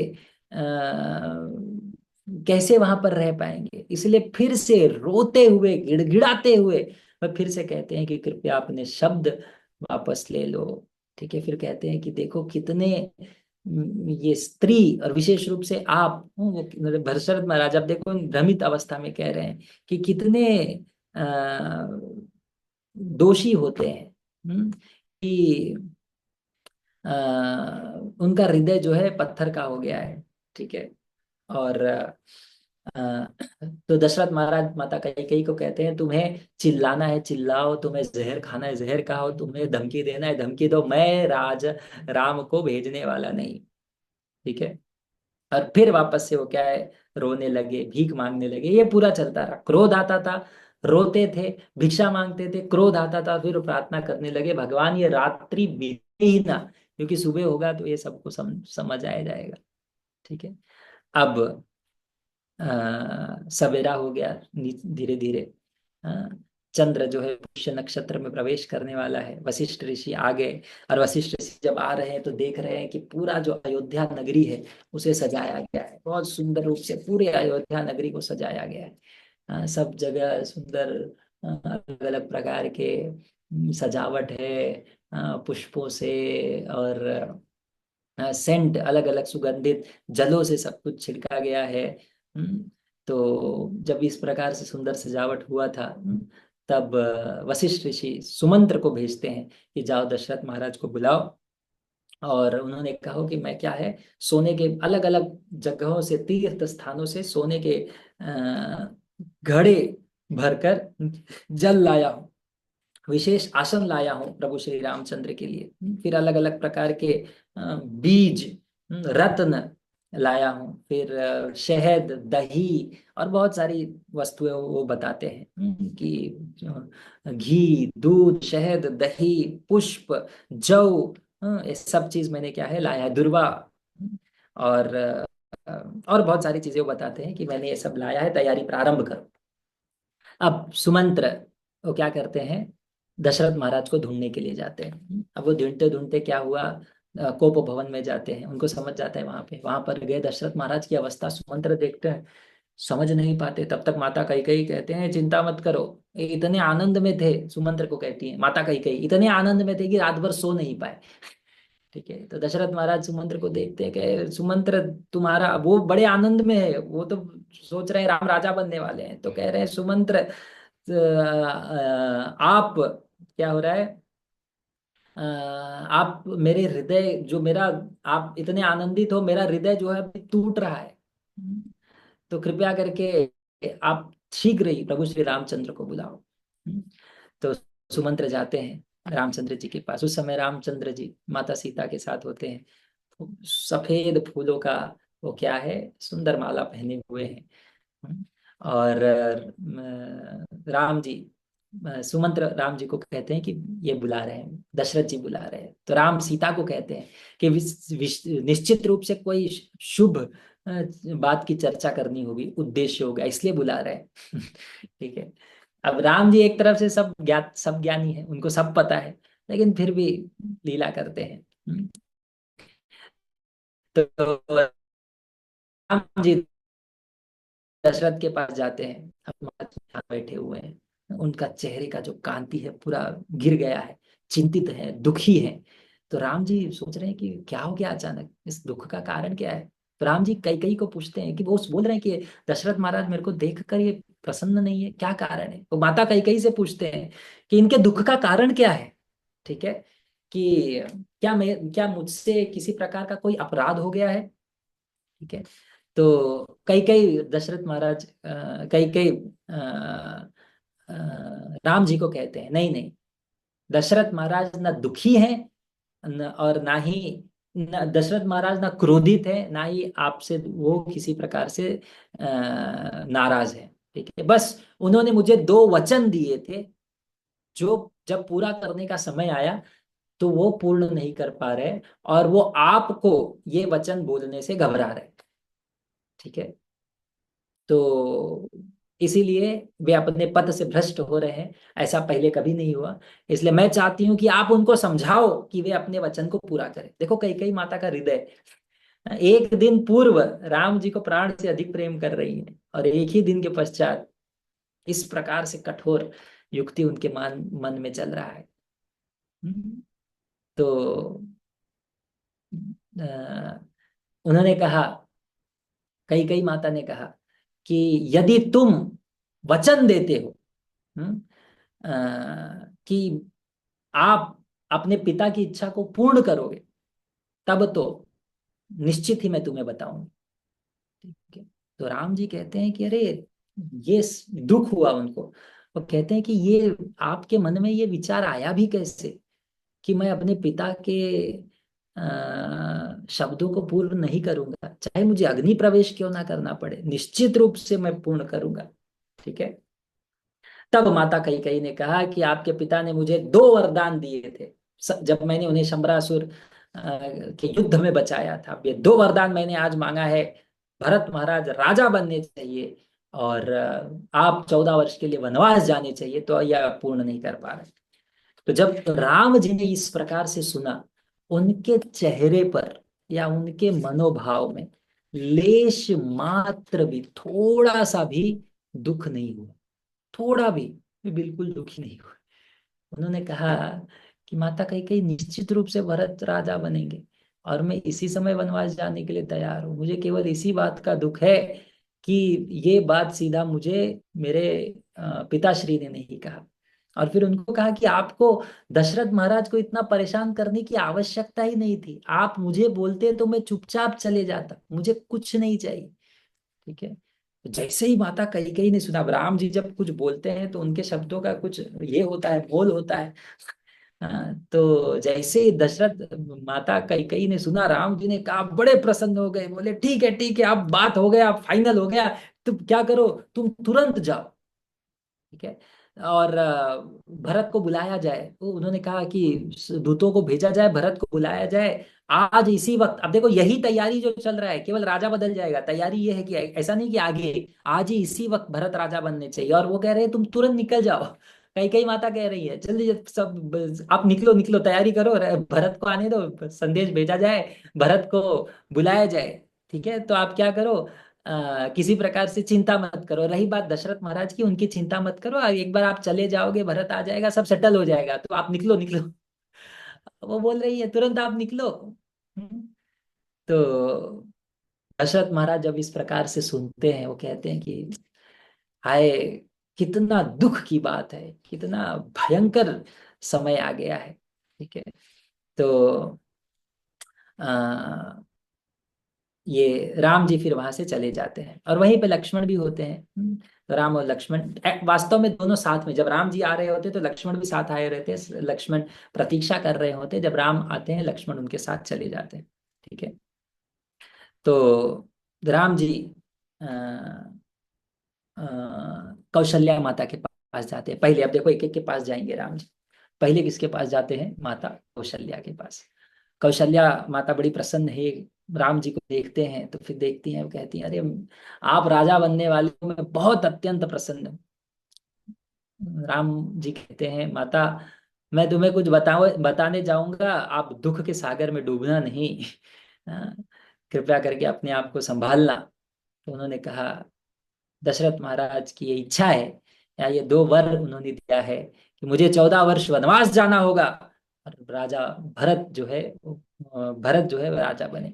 कैसे वहां पर रह पाएंगे? इसलिए फिर से रोते हुए गिड़गिड़ाते हुए वह फिर से कहते हैं कि कृपया अपने शब्द वापस ले लो। ठीक है, फिर कहते हैं कि देखो कितने ये स्त्री और विशेष रूप से आप, वो मतलब भरशरथ महाराज, अब देखो भ्रमित अवस्था में कह रहे हैं कि कितने दोषी होते हैं। कि अ, उनका हृदय जो है पत्थर का हो गया है। ठीक है, और तो दशरथ महाराज माता कैकेयी को कहते हैं तुम्हें चिल्लाना है चिल्लाओ, तुम्हें जहर खाना है जहर खाओ, तुम्हें धमकी देना है धमकी दो, मैं राम को भेजने वाला नहीं। ठीक है, और फिर वापस से वो क्या है, रोने लगे, भीख मांगने लगे। ये पूरा चलता रहा, क्रोध आता था, रोते थे, भिक्षा मांगते थे, क्रोध आता था, फिर वो प्रार्थना करने लगे भगवान ये रात्रि बीते ही ना, क्योंकि सुबह होगा तो ये सबको समझ आया जाएगा। ठीक है, अब सवेरा हो गया धीरे धीरे। चंद्र जो है पुष्य नक्षत्र में प्रवेश करने वाला है। वशिष्ठ ऋषि आ गए, और वशिष्ठ ऋषि जब आ रहे हैं तो देख रहे हैं कि पूरा जो अयोध्या नगरी है उसे सजाया गया है, बहुत सुंदर रूप से पूरे अयोध्या नगरी को सजाया गया है। सब जगह सुंदर अलग अलग प्रकार के सजावट है, पुष्पों से और सेंट, अलग अलग सुगंधित जलों से सब कुछ छिड़का गया है। तो जब इस प्रकार से सुंदर सजावट हुआ था, तब वशिष्ठ ऋषि सुमंत्र को भेजते हैं कि जाओ दशरथ महाराज को बुलाओ, और उन्होंने कहा कि मैं क्या है, सोने के अलग अलग जगहों से, तीर्थ स्थानों से सोने के घड़े भरकर जल लाया हूँ, विशेष आसन लाया हूँ प्रभु श्री रामचंद्र के लिए। फिर अलग अलग प्रकार के बीज, रत्न लाया हूँ, फिर शहद, दही और बहुत सारी वस्तुएं वो बताते हैं, घी, दूध, शहद, दही, पुष्प, जौ, ये सब चीज मैंने क्या है लाया है, दुर्वा, और और बहुत सारी चीजें वो बताते हैं कि मैंने ये सब लाया है, तैयारी प्रारंभ करो। अब सुमंत्र वो क्या करते हैं, दशरथ महाराज को ढूंढने के लिए जाते हैं। अब वो ढूंढते ढूंढते क्या हुआ, कोप भवन में जाते हैं, उनको समझ जाता है, वहां पर गए, दशरथ महाराज की अवस्था सुमंत्र देखते हैं, समझ नहीं पाते। तब तक माता कैकेयी कहते हैं चिंता मत करो, ये इतने आनंद में थे, सुमंत्र को कहती है माता कैकेयी, इतने आनंद में थे कि रात भर सो नहीं पाए। ठीक है, तो दशरथ महाराज सुमंत्र को देखते हैं कि सुमंत्र तुम्हारा, वो बड़े आनंद में है, वो तो सोच रहे हैं राम राजा बनने वाले हैं, तो कह रहे हैं सुमंत्र आप, क्या हो रहा है, आप मेरे हृदय जो मेरा, आप इतने आनंदित हो, मेरा हृदय जो है अभी टूट रहा है, तो कृपया करके आप शीघ्र ही प्रभु श्री रामचंद्र को बुलाओ। तो सुमंत्र जाते हैं रामचंद्र जी के पास। उस समय रामचंद्र जी माता सीता के साथ होते हैं, सफेद फूलों का वो क्या है, सुंदर माला पहने हुए हैं। और राम जी, सुमंत्र राम जी को कहते हैं कि ये बुला रहे हैं, दशरथ जी बुला रहे हैं। तो राम सीता को कहते हैं कि निश्चित रूप से कोई शुभ बात की चर्चा करनी होगी, उद्देश्य होगा, इसलिए बुला रहे हैं। ठीक है। अब राम जी एक तरफ से सब ज्ञानी है, उनको सब पता है, लेकिन फिर भी लीला करते हैं। तो राम जी दशरथ के पास जाते हैं, अब महाराज यहाँ बैठे हुए हैं, उनका चेहरे का जो कांति है पूरा गिर गया है, चिंतित है, दुखी है। तो राम जी सोच रहे हैं कि क्या हो गया अचानक, इस दुख का कारण क्या है। तो राम जी कैकेयी को पूछते हैं कि वो बोल रहे हैं कि दशरथ महाराज मेरे को देखकर ये प्रसन्न नहीं है, क्या कारण है। तो माता कैकेयी से पूछते हैं कि इनके दुख का कारण क्या है। ठीक है, कि क्या मुझसे किसी प्रकार का कोई अपराध हो गया है। ठीक है, तो कई कई दशरथ महाराज कई कई राम जी को कहते हैं, नहीं नहीं, दशरथ महाराज ना दुखी हैं, और ना ही, दशरथ महाराज ना क्रोधित है, ना ही आपसे वो किसी प्रकार से नाराज है। ठीक है, बस उन्होंने मुझे दो वचन दिए थे, जो जब पूरा करने का समय आया तो वो पूर्ण नहीं कर पा रहे, और वो आपको ये वचन बोलने से घबरा रहे। ठीक है, तो इसीलिए वे अपने पद से भ्रष्ट हो रहे हैं, ऐसा पहले कभी नहीं हुआ। इसलिए मैं चाहती हूँ कि आप उनको समझाओ कि वे अपने वचन को पूरा करें। देखो कैकेयी माता का हृदय, एक दिन पूर्व राम जी को प्राण से अधिक प्रेम कर रही है, और एक ही दिन के पश्चात इस प्रकार से कठोर युक्ति उनके मन में चल रहा है। तो अ, उन्होंने कहा, कैकेयी माता ने कहा कि यदि तुम वचन देते हो, हम्म, कि आप अपने पिता की इच्छा को पूर्ण करोगे, तब तो निश्चित ही मैं तुम्हें बताऊंगी। ठीक है, तो राम जी कहते हैं कि अरे, ये दुख हुआ उनको। वो कहते हैं कि ये आपके मन में ये विचार आया भी कैसे, कि मैं अपने पिता के शब्दों को पूर्ण नहीं करूंगा, चाहे मुझे अग्नि प्रवेश क्यों ना करना पड़े, निश्चित रूप से मैं पूर्ण करूंगा। ठीक है, तब माता कैकेयी ने कहा कि आपके पिता ने मुझे दो वरदान दिए थे, जब मैंने उन्हें शंबरासुर के युद्ध में बचाया था। ये दो वरदान मैंने आज मांगा है, भरत महाराज राजा बनने चाहिए, और आप 14 वर्ष के लिए वनवास जाने चाहिए, तो यह आप पूर्ण नहीं कर पा रहे। तो जब राम जी ने इस प्रकार से सुना, उनके चेहरे पर या उनके मनोभाव में लेश मात्र भी, थोड़ा सा भी दुख नहीं हुआ, थोड़ा भी बिल्कुल दुखी नहीं हुआ। उन्होंने कहा कि माता कैकेयी निश्चित रूप से भरत राजा बनेंगे, और मैं इसी समय वनवास जाने के लिए तैयार हूँ। मुझे केवल इसी बात का दुख है कि ये बात सीधा मुझे मेरे पिताश्री ने नहीं कहा। और फिर उनको कहा कि आपको दशरथ महाराज को इतना परेशान करने की आवश्यकता ही नहीं थी, आप मुझे बोलते तो मैं चुपचाप चले जाता, मुझे कुछ नहीं चाहिए। ठीक है। तो जैसे ही माता कैकेयी ने सुना, अब राम जी जब कुछ बोलते हैं तो उनके शब्दों का कुछ ये होता है, बोल होता है। तो जैसे ही दशरथ माता कैकेयी ने सुना, राम जी ने कहा, बड़े प्रसन्न हो गए, बोले ठीक है अब बात हो गया, अब फाइनल हो गया। तुम क्या करो, तुम तुरंत जाओ। ठीक है। और भरत को बुलाया जाए, तो उन्होंने कहा कि दूतों को भेजा जाए, भरत को बुलाया जाए आज इसी वक्त। अब देखो यही तैयारी जो चल रहा है, केवल राजा बदल जाएगा, तैयारी ये है कि ऐसा नहीं कि आगे, आज ही इसी वक्त भरत राजा बनने चाहिए। और वो कह रहे हैं तुम तुरंत निकल जाओ। कई कई माता कह रही है जल्दी जल्दी सब आप निकलो निकलो, तैयारी करो, भरत को आने दो, संदेश भेजा जाए, भरत को बुलाया जाए। ठीक है। तो आप क्या करो, किसी प्रकार से चिंता मत करो। रही बात दशरथ महाराज की, उनकी चिंता मत करो, और एक बार आप चले जाओगे, भरत आ जाएगा, सब सेटल हो जाएगा, तो आप निकलो निकलो। वो बोल रही है तुरंत आप निकलो। हम्म। तो दशरथ महाराज जब इस प्रकार से सुनते हैं, वो कहते हैं कि हाय, कितना दुख की बात है, कितना भयंकर समय आ गया है। ठीक है। तो ये राम जी फिर वहां से चले जाते हैं, और वहीं पे लक्ष्मण भी होते हैं। तो राम और लक्ष्मण वास्तव में दोनों साथ में, जब राम जी आ रहे होते तो लक्ष्मण भी साथ आए रहते हैं, लक्ष्मण प्रतीक्षा कर रहे होते, जब राम आते हैं लक्ष्मण उनके साथ चले जाते हैं। ठीक है। तो राम जी अ, अ, कौशल्या माता के पास जाते हैं पहले। अब देखो एक एक के पास जाएंगे राम जी। पहले किसके पास जाते हैं, माता कौशल्या के पास। कौशल्या माता बड़ी प्रसन्न है, राम जी को देखते हैं तो फिर देखती हैं, वो कहती हैं अरे आप राजा बनने वाले हो, मैं बहुत अत्यंत प्रसन्न हूँ। राम जी कहते हैं माता, मैं तुम्हें कुछ बताने जाऊंगा, आप दुख के सागर में डूबना नहीं। हाँ, कृपया करके अपने आप को संभालना। तो उन्होंने कहा, दशरथ महाराज की ये इच्छा है, या ये दो वर उन्होंने दिया है कि मुझे 14 वर्ष वनवास जाना होगा, और राजा भरत जो है भरत जो है वह राजा बने।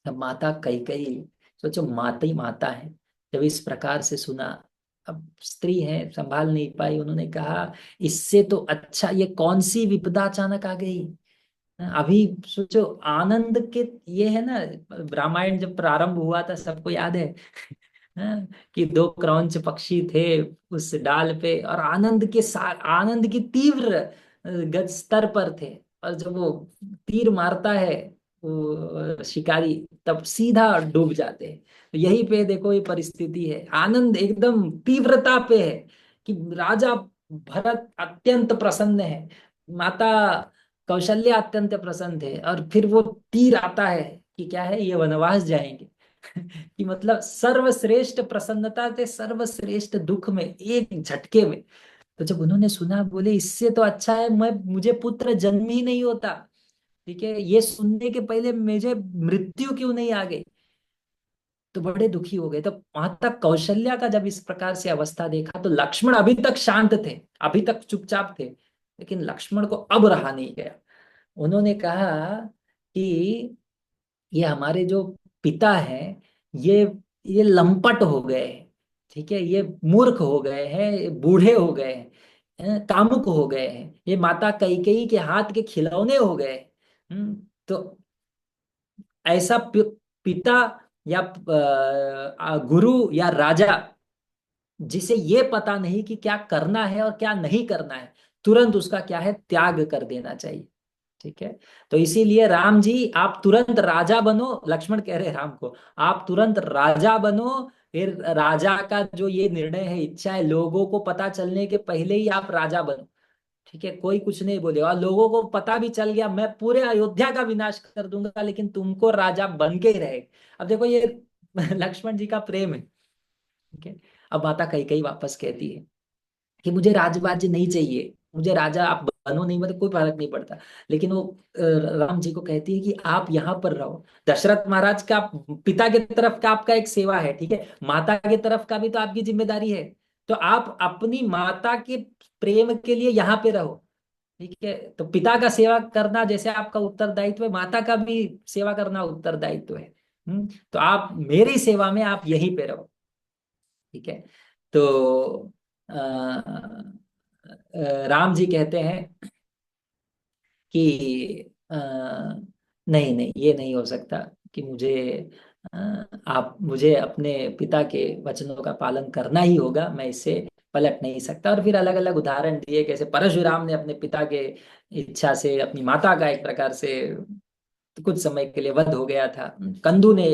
अब माता कैकेयी, सोचो माता ही माता है, जब इस प्रकार से सुना, अब स्त्री है संभाल नहीं पाई, उन्होंने कहा इससे तो अच्छा ये कौन सी विपदा अचानक आ गई। अभी सोचो आनंद के, ये है ना, रामायण जब प्रारंभ हुआ था सबको याद है। हाँ, कि दो क्रौंच पक्षी थे उस डाल पे, और आनंद की तीव्र गज स्तर पर थे। और जब वो तीर मारता है वो शिकारी, तब सीधा डूब जाते हैं। तो यही पे देखो ये परिस्थिति है, आनंद एकदम तीव्रता पे है कि राजा भरत अत्यंत प्रसन्न है, माता कौशल्या अत्यंत प्रसन्न है, और फिर वो तीर आता है कि क्या है, ये वनवास जाएंगे। कि मतलब सर्वश्रेष्ठ प्रसन्नता थे सर्वश्रेष्ठ दुख में, एक झटके में। तो जब उन्होंने सुना, बोले इससे तो अच्छा है मैं, मुझे पुत्र जन्म ही नहीं होता। ठीक है, ये सुनने के पहले मुझे मृत्यु क्यों नहीं आ गई। तो बड़े दुखी हो गए। तो माता कौशल्या का जब इस प्रकार से अवस्था देखा, तो लक्ष्मण अभी तक शांत थे, अभी तक चुपचाप थे, लेकिन लक्ष्मण को अब रहा नहीं गया। उन्होंने कहा कि ये हमारे जो पिता हैं, ये ये लंपट हो गए हैं। ठीक है, ये मूर्ख हो गए हैं, ये बूढ़े हो गए हैं, कामुक हो गए हैं, ये माता कैकेयी के हाथ के खिलौने हो गए। तो ऐसा पिता या गुरु या राजा, जिसे ये पता नहीं कि क्या करना है और क्या नहीं करना है, तुरंत उसका क्या है, त्याग कर देना चाहिए। ठीक है। तो इसीलिए राम जी आप तुरंत राजा बनो, लक्ष्मण कह रहे हैं राम को, आप तुरंत राजा बनो। फिर राजा का जो ये निर्णय है, इच्छा है, लोगों को पता चलने के पहले ही आप राजा बनो। ठीक है, कोई कुछ नहीं बोलेगा, और लोगों को पता भी चल गया, मैं पूरे अयोध्या का विनाश कर दूंगा, लेकिन तुमको राजा बन के ही रहे। अब देखो ये लक्ष्मण जी का प्रेम है। ठीक है। अब माता कैकेयी वापस कहती है कि मुझे राजवाज्य नहीं चाहिए, मुझे राजा आप बनो नहीं, मतलब कोई फर्क नहीं पड़ता। लेकिन वो राम जी को कहती है कि आप यहाँ पर रहो। दशरथ महाराज का पिता की तरफ का आपका एक सेवा है, ठीक है, माता की तरफ का भी तो आपकी जिम्मेदारी है। तो आप अपनी माता के प्रेम के लिए यहाँ पे रहो, ठीक है। तो पिता का सेवा करना जैसे आपका उत्तरदायित्व है, माता का भी सेवा करना उत्तरदायित्व है। तो आप मेरी सेवा में आप यहीं पे रहो, ठीक है। तो राम जी कहते हैं कि नहीं नहीं, ये नहीं हो सकता कि मुझे अ, आप मुझे अपने पिता के वचनों का पालन करना ही होगा, मैं इससे पलट नहीं सकता। और फिर अलग अलग उदाहरण दिए, कैसे परशुराम ने अपने पिता के इच्छा से अपनी माता का एक प्रकार से कुछ समय के लिए वध हो गया था। कंदू ने,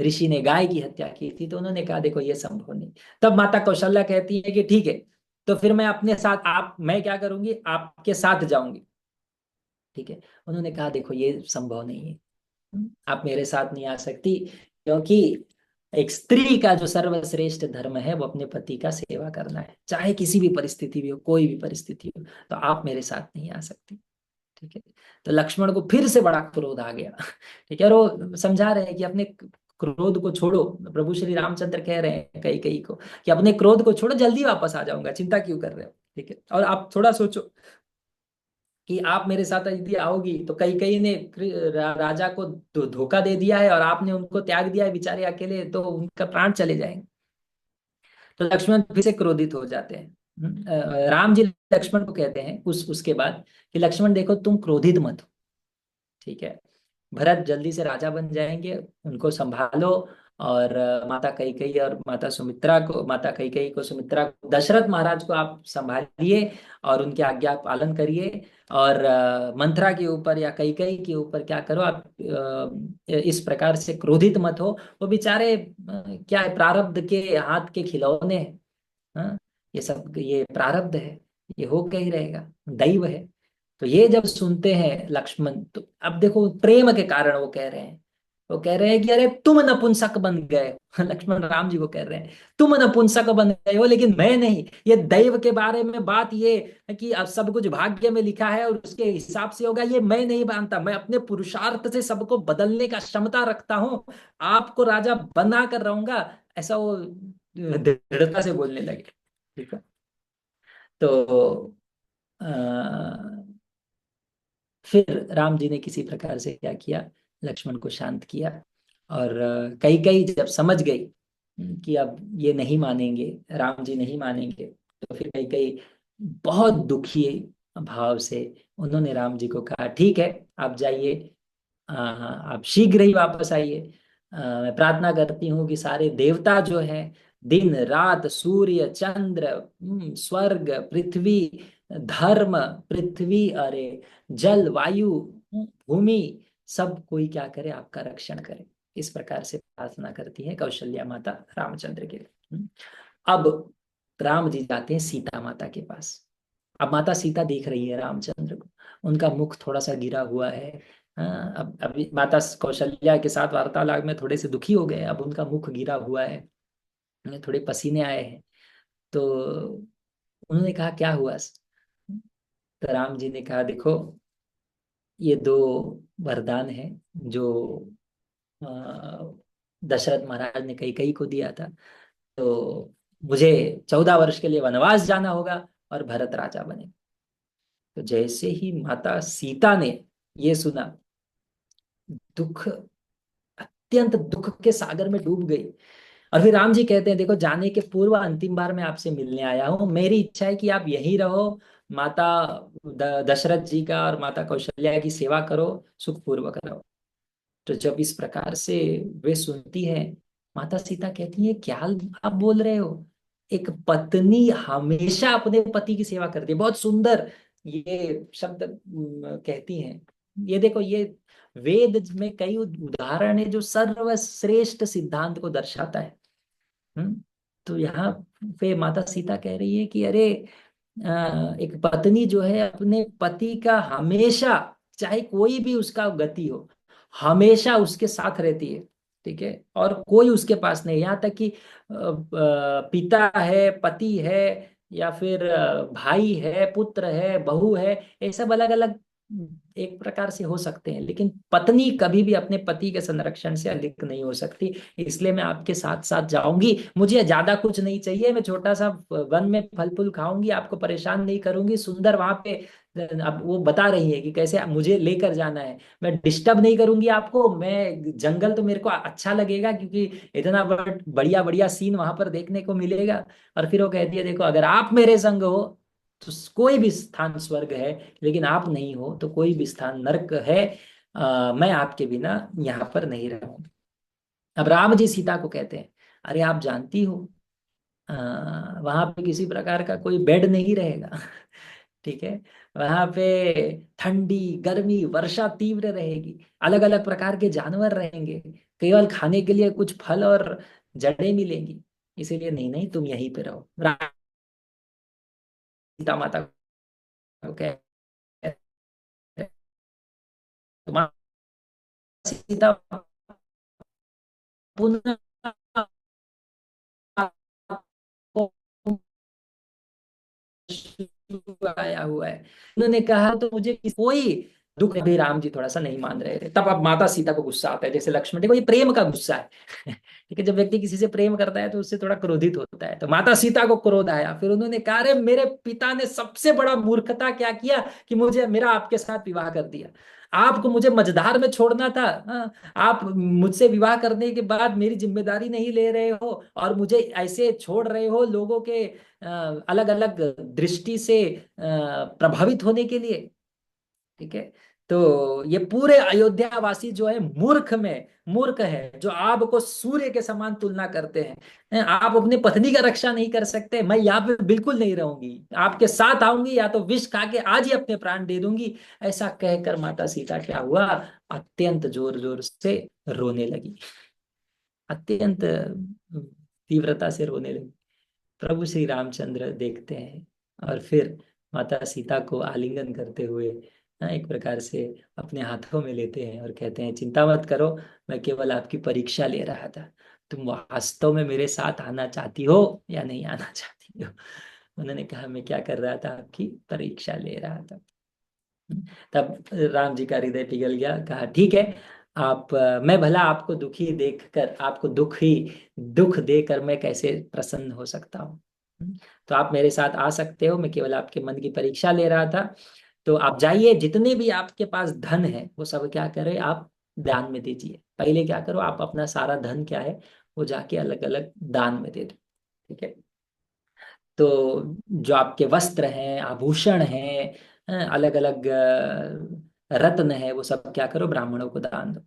ऋषि ने गाय की हत्या की थी, तो उन्होंने कहा देखो ये संभव नहीं। तब माता कौशल्या कहती है कि ठीक है, तो फिर मैं अपने साथ, आप, मैं क्या करूंगी, आपके साथ जाऊंगी, ठीक है। उन्होंने कहा देखो ये संभव नहीं है, आप मेरे साथ नहीं आ सकती, क्योंकि एक स्त्री का जो सर्वश्रेष्ठ धर्म है वो अपने पति का सेवा करना है, चाहे किसी भी परिस्थिति भी हो, कोई भी परिस्थिति हो, तो आप मेरे साथ नहीं आ सकती, ठीक है। तो लक्ष्मण को फिर से बड़ा क्रोध आ गया, ठीक है। और वो समझा रहे हैं कि अपने क्रोध को छोड़ो, प्रभु श्री रामचंद्र कह रहे हैं कई कई को कि अपने क्रोध को छोड़ो, जल्दी वापस आ जाऊंगा, चिंता क्यों कर रहे हो, ठीक है। और आप थोड़ा सोचो कि आप मेरे साथ यदि आओगी तो कई कई ने राजा को धोखा दे दिया है, और आपने उनको त्याग दिया है बेचारे अकेले, तो उनका प्राण चले जाएंगे। तो लक्ष्मण फिर से क्रोधित हो जाते हैं। राम जी लक्ष्मण को कहते हैं उसके बाद कि लक्ष्मण देखो तुम क्रोधित मत हो, ठीक है, भरत जल्दी से राजा बन जाएंगे, उनको संभालो। और माता कैकेयी और माता कैकेयी को, सुमित्रा को, दशरथ महाराज को आप संभालिए और उनकी आज्ञा पालन करिए। और मंथरा के ऊपर या कैकेयी के ऊपर क्या करो आप, इस प्रकार से क्रोधित मत हो, वो बेचारे क्या है, प्रारब्ध के हाथ के खिलौने हैं। हाँ, ये सब ये प्रारब्ध है, ये हो क्या ही रहेगा, दैव है। तो ये जब सुनते हैं लक्ष्मण, तो अब देखो प्रेम के कारण वो कह रहे हैं, वो कह रहे हैं कि अरे तुम नपुंसक बन गए हो। लक्ष्मण राम जी को कह रहे हैं तुम नपुंसक बन गए हो, लेकिन मैं नहीं। ये दैव के बारे में बात ये है कि अब सब कुछ भाग्य में लिखा है और उसके हिसाब से होगा, ये मैं नहीं मानता। मैं अपने पुरुषार्थ से सबको बदलने का क्षमता रखता हूँ, आपको राजा बना कर रहूंगा, ऐसा वो दृढ़ता से बोलने लगे, ठीक है। तो अ, फिर राम जी ने किसी प्रकार से क्या किया, लक्ष्मण को शांत किया। और कई कई जब समझ गई कि अब ये नहीं मानेंगे, राम जी नहीं मानेंगे, तो फिर कई कई बहुत दुखी भाव से उन्होंने राम जी को कहा ठीक है, आप जाइए, आप शीघ्र ही वापस आइए। मैं प्रार्थना करती हूँ कि सारे देवता जो हैं, दिन रात, सूर्य चंद्र, स्वर्ग पृथ्वी, धर्म, पृथ्वी, अरे जल वायु, भूमि, सब कोई क्या करे, आपका रक्षण करे। इस प्रकार से प्रार्थना करती है कौशल्या माता रामचंद्र के लिए। अब राम जी जाते हैं सीता माता के पास। अब माता सीता देख रही है रामचंद्र को, उनका मुख थोड़ा सा गिरा हुआ है। हाँ, अब अभी माता कौशल्या के साथ वार्तालाप में थोड़े से दुखी हो गए, अब उनका मुख गिरा हुआ है, उन्हें थोड़े पसीने आए हैं। तो उन्होंने कहा क्या हुआ। तो राम जी ने कहा देखो, ये दो वरदान है जो अ, दशरथ महाराज ने कैकेयी को दिया था। तो मुझे 14 वर्ष के लिए वनवास जाना होगा और भरत राजा बने। तो जैसे ही माता सीता ने ये सुना, दुख, अत्यंत दुख के सागर में डूब गई। और फिर राम जी कहते हैं देखो, जाने के पूर्व अंतिम बार मैं आपसे मिलने आया हूँ, मेरी इच्छा है कि आप यहीं रहो, माता दशरथ जी का और माता कौशल्या की सेवा करो, सुखपूर्वक रहो। तो जब इस प्रकार से वे सुनती है, माता सीता कहती है क्या आप बोल रहे हो, एक पत्नी हमेशा अपने पति की सेवा करती है, बहुत सुंदर ये शब्द कहती हैं। ये देखो, ये वेद में कई उदाहरण है जो सर्वश्रेष्ठ सिद्धांत को दर्शाता है। हम्म तो यहाँ पे माता सीता कह रही है कि अरे, एक पत्नी जो है अपने पति का हमेशा, चाहे कोई भी उसका गति हो, हमेशा उसके साथ रहती है। ठीक है, और कोई उसके पास नहीं, यहाँ तक कि पिता है, पति है, या फिर भाई है, पुत्र है, बहू है, ये सब अलग अलग एक प्रकार से हो सकते हैं, लेकिन पत्नी कभी भी अपने पति के संरक्षण से अलग नहीं हो सकती। इसलिए मैं आपके साथ साथ जाऊंगी, मुझे ज्यादा कुछ नहीं चाहिए, मैं छोटा सा वन में फल फूल खाऊंगी, आपको परेशान नहीं करूंगी, सुंदर वहां पे। अब वो बता रही है कि कैसे मुझे लेकर जाना है, मैं डिस्टर्ब नहीं करूंगी आपको, मैं जंगल तो मेरे को अच्छा लगेगा, क्योंकि इतना बढ़िया बढ़िया सीन वहां पर देखने को मिलेगा। और फिर वो कहती है, देखो अगर आप मेरे संग हो तो कोई भी स्थान स्वर्ग है, लेकिन आप नहीं हो तो कोई भी स्थान नर्क है। मैं आपके बिना यहाँ पर नहीं रहूंगा। अब राम जी सीता को कहते हैं, अरे आप जानती हो वहां पे किसी प्रकार का कोई बेड नहीं रहेगा। ठीक है, वहां पे ठंडी, गर्मी, वर्षा तीव्र रहेगी, अलग अलग प्रकार के जानवर रहेंगे, केवल खाने के लिए कुछ फल और जड़ें मिलेंगी। इसीलिए नहीं नहीं, तुम यहीं पे रहो। सीता माता को कह, तुम्हारा सीता पुनः आया हुआ है। उन्होंने कहा तो मुझे कोई दुख नहीं। राम जी थोड़ा सा नहीं मान रहे थे, तब अब माता सीता को गुस्सा आता है, जैसे लक्ष्मण, देखो ये प्रेम का गुस्सा है। ठीक है, जब व्यक्ति किसी से प्रेम करता है तो उससे थोड़ा क्रोधित होता है, तो माता सीता को क्रोध आया। फिर उन्होंने कहा, अरे मेरे पिता ने सबसे बड़ा मूर्खता क्या किया कि मुझे मेरा आपके साथ विवाह कर दिया। आपको मुझे मझधार में छोड़ना था। हाँ, आप मुझसे विवाह करने के बाद मेरी जिम्मेदारी नहीं ले रहे हो और मुझे ऐसे छोड़ रहे हो लोगों के अलग अलग दृष्टि से प्रभावित होने के लिए। ठीक है, तो ये पूरे अयोध्या वासी जो है मूर्ख में मूर्ख है, जो आपको सूर्य के समान तुलना करते हैं। आप अपनी पत्नी का रक्षा नहीं कर सकते, मैं यहाँ पे बिल्कुल नहीं रहूंगी, आपके साथ आऊंगी या तो विष खा के आज ही अपने प्राण दे दूंगी। ऐसा कहकर माता सीता क्या हुआ, अत्यंत जोर जोर से रोने लगी, अत्यंत तीव्रता से रोने लगी। प्रभु श्री रामचंद्र देखते हैं और फिर माता सीता को आलिंगन करते हुए एक प्रकार से अपने हाथों में लेते हैं और कहते हैं, चिंता मत करो, मैं केवल आपकी परीक्षा ले रहा था, तुम वास्तव में मेरे साथ आना चाहती हो या नहीं आना चाहती हो। उन्होंने कहा, मैं क्या कर रहा था, आपकी परीक्षा ले रहा था। तब राम जी का हृदय पिघल गया, कहा ठीक है, आप मैं भला आपको दुखी देखकर, आपको दुख देकर मैं कैसे प्रसन्न हो सकता हूँ। तो आप मेरे साथ आ सकते हो, मैं केवल आपके मन की परीक्षा ले रहा था। तो आप जाइए, जितने भी आपके पास धन है वो सब क्या करें, आप दान में दीजिए। पहले क्या करो, आप अपना सारा धन क्या है वो जाके अलग अलग दान में दे दो। ठीक है, तो जो आपके वस्त्र हैं, आभूषण हैं, अलग अलग रत्न है, वो सब क्या करो, ब्राह्मणों को दान दो।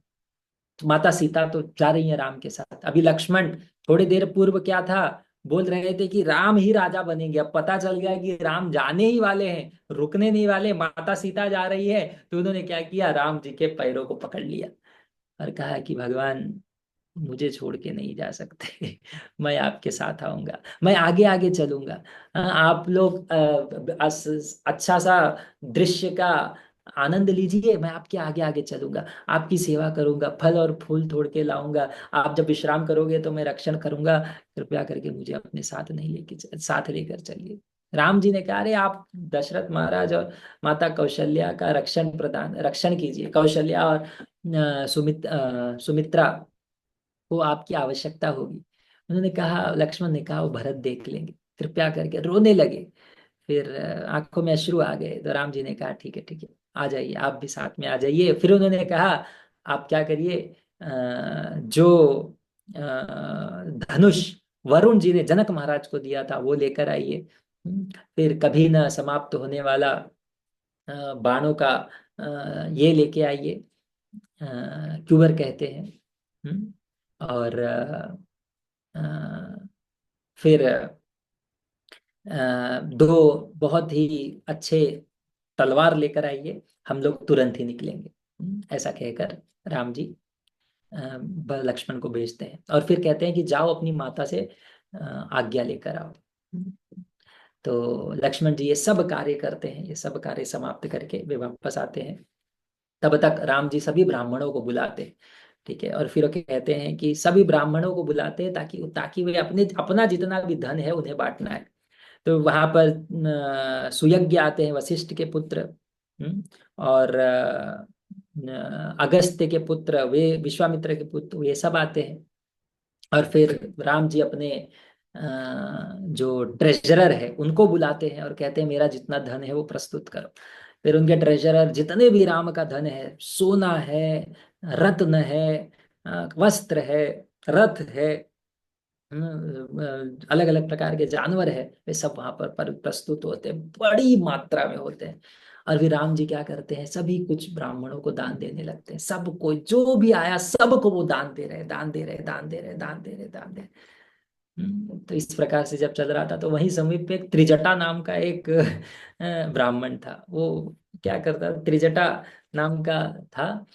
तो माता सीता तो जा रही है राम के साथ। अभी लक्ष्मण थोड़ी देर पूर्व क्या था, बोल रहे थे कि राम ही राजा बनेंगे, अब पता चल गया कि राम जाने ही वाले हैं, रुकने नहीं वाले, माता सीता जा रही है। तो उन्होंने क्या किया, राम जी के पैरों को पकड़ लिया और कहा कि भगवान, मुझे छोड़ के नहीं जा सकते। मैं आपके साथ आऊंगा, मैं आगे आगे चलूंगा। आप लोग अच्छा सा दृश्य का आनंद लीजिए, मैं आपके आगे आगे चलूंगा, आपकी सेवा करूंगा, फल और फूल तोड़ के लाऊंगा, आप जब विश्राम करोगे तो मैं रक्षण करूंगा, कृपया करके मुझे अपने साथ नहीं लेके साथ लेकर चलिए। राम जी ने कहा, अरे आप दशरथ महाराज और माता कौशल्या का रक्षण कीजिए। कौशल्या और सुमित्रा को आपकी आवश्यकता होगी। उन्होंने कहा, लक्ष्मण ने कहा, वो भरत देख लेंगे। कृपया करके रोने लगे। फिर आंखों में अश्रु आ गए, तो राम जी ने कहा, ठीक है ठीक है, आ जाइए, आप भी साथ में आ जाइए। फिर उन्होंने कहा, आप क्या करिए, जो धनुष वरुण जी ने जनक महाराज को दिया था वो लेकर आइए। फिर कभी न समाप्त होने वाला बाणों का ये लेके आइए, क्यूबर कहते हैं। और अ, फिर दो बहुत ही अच्छे तलवार लेकर आइए, हम लोग तुरंत ही निकलेंगे। ऐसा कहकर राम जी लक्ष्मण को भेजते हैं और फिर कहते हैं कि जाओ अपनी माता से आज्ञा लेकर आओ। तो लक्ष्मण जी ये सब कार्य करते हैं, ये सब कार्य समाप्त करके वे वापस आते हैं। तब तक राम जी सभी ब्राह्मणों को बुलाते हैं। ठीक है। और फिर वो कहते हैं कि सभी ब्राह्मणों को बुलाते हैं ताकि ताकि वे अपने अपना जितना भी धन है उन्हें बांटना है। तो वहां पर सुयज्ञ आते हैं, वशिष्ठ के पुत्र। और अगस्त्य के पुत्र, वे विश्वामित्र के पुत्र, वे सब आते हैं। और फिर राम जी अपने जो ट्रेजरर है उनको बुलाते हैं और कहते हैं मेरा जितना धन है वो प्रस्तुत करो। फिर उनके ट्रेजरर जितने भी राम का धन है, सोना है, रत्न है, वस्त्र है, रथ है, अलग अलग प्रकार के जानवर है, वे सब वहां पर प्रस्तुत होते हैं, बड़ी मात्रा में होते हैं। और फिर राम जी क्या करते हैं, सभी कुछ ब्राह्मणों को दान देने लगते हैं। सबको जो भी आया सबको वो दान दे रहे, दान दे रहे, दान दे रहे, दान दे रहे, दान दे रहे। तो इस प्रकार से जब चल रहा था तो वहीं समीप पे एक त्रिजटा नाम का एक ब्राह्मण था। वो क्या करता, त्रिजटा नाम का था।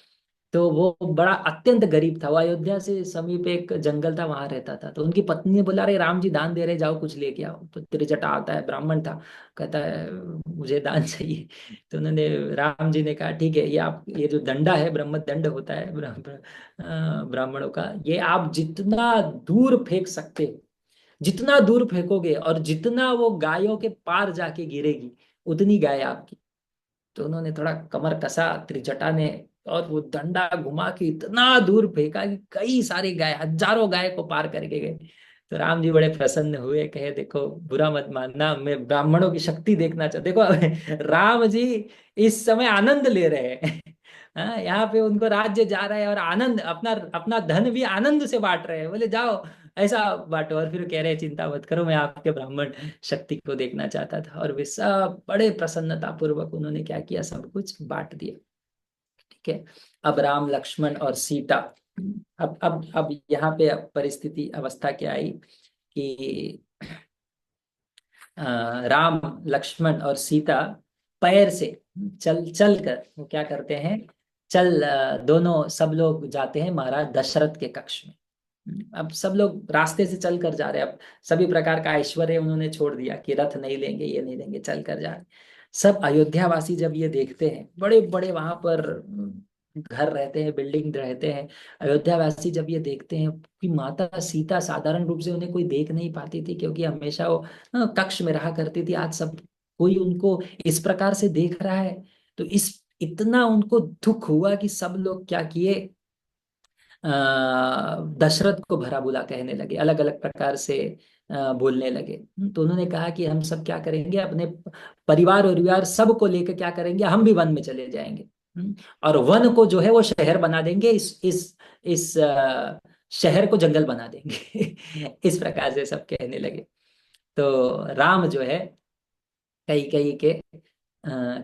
तो वो बड़ा अत्यंत गरीब था। वो अयोध्या से समीप एक जंगल था, वहां रहता था। तो उनकी पत्नी ने बोला, अरे राम जी दान दे रहे, जाओ कुछ लेके आओ। तो त्रिजटा आता है, ब्राह्मण था, कहता है मुझे दान चाहिए। तो उन्होंने, राम जी ने कहा ठीक है, ये आप, ये जो दंडा है, ब्रह्म दंड होता है ब्राह्मणों का, ये आप जितना दूर फेंक सकते हो, जितना दूर फेंकोगे और जितना वो गायों के पार जाके गिरेगी, उतनी गाय आपकी। तो उन्होंने थोड़ा कमर कसा त्रिजटा ने, और वो डंडा घुमा के इतना दूर फेंका कि कई सारी गाय, हजारों गाय को पार करके गए। तो राम जी बड़े प्रसन्न हुए, कहे देखो बुरा मत मानना, मैं ब्राह्मणों की शक्ति देखना चाहता, देखो राम जी इस समय आनंद ले रहे हैं। हाँ, यहाँ पे उनको राज्य जा रहा है और आनंद, अपना अपना धन भी आनंद से बांट रहे हैं। बोले जाओ ऐसा बांटो। और फिर कह रहे चिंता मत करो, मैं आपके ब्राह्मण शक्ति को देखना चाहता था। और वे सब बड़े प्रसन्नता पूर्वक उन्होंने क्या किया, सब कुछ बांट दिया। ठीक है। अब राम लक्ष्मण और सीता, अब यहाँ पे अब परिस्थिति अवस्था क्या आई कि अ, राम लक्ष्मण और सीता पैर से चल चल कर वो क्या करते हैं, दोनों सब लोग जाते हैं महाराज दशरथ के कक्ष में। अब सब लोग रास्ते से चल कर जा रहे हैं। अब सभी प्रकार का ऐश्वर्य उन्होंने छोड़ दिया कि रथ नहीं लेंगे, ये नहीं लेंगे, चल कर जा रहे हैं। सब अयोध्यावासी जब ये देखते हैं, बड़े बड़े वहां पर घर रहते हैं, बिल्डिंग रहते हैं, अयोध्यावासी जब ये देखते हैं कि माता सीता साधारण रूप से उन्हें कोई देख नहीं पाती थी, क्योंकि हमेशा वो कक्ष में रहा करती थी, आज सब कोई उनको इस प्रकार से देख रहा है। तो इस इतना उनको दुख हुआ कि सब लोग क्या किए, दशरथ को भला बुला कहने लगे, अलग अलग प्रकार से बोलने लगे। तो उन्होंने कहा कि हम सब क्या करेंगे, अपने परिवार और विवार सबको लेकर क्या करेंगे, हम भी वन में चले जाएंगे। और वन को जो है वो शहर बना देंगे, इस शहर को जंगल बना देंगे। इस प्रकार से सब कहने लगे। तो राम जो है कई कई के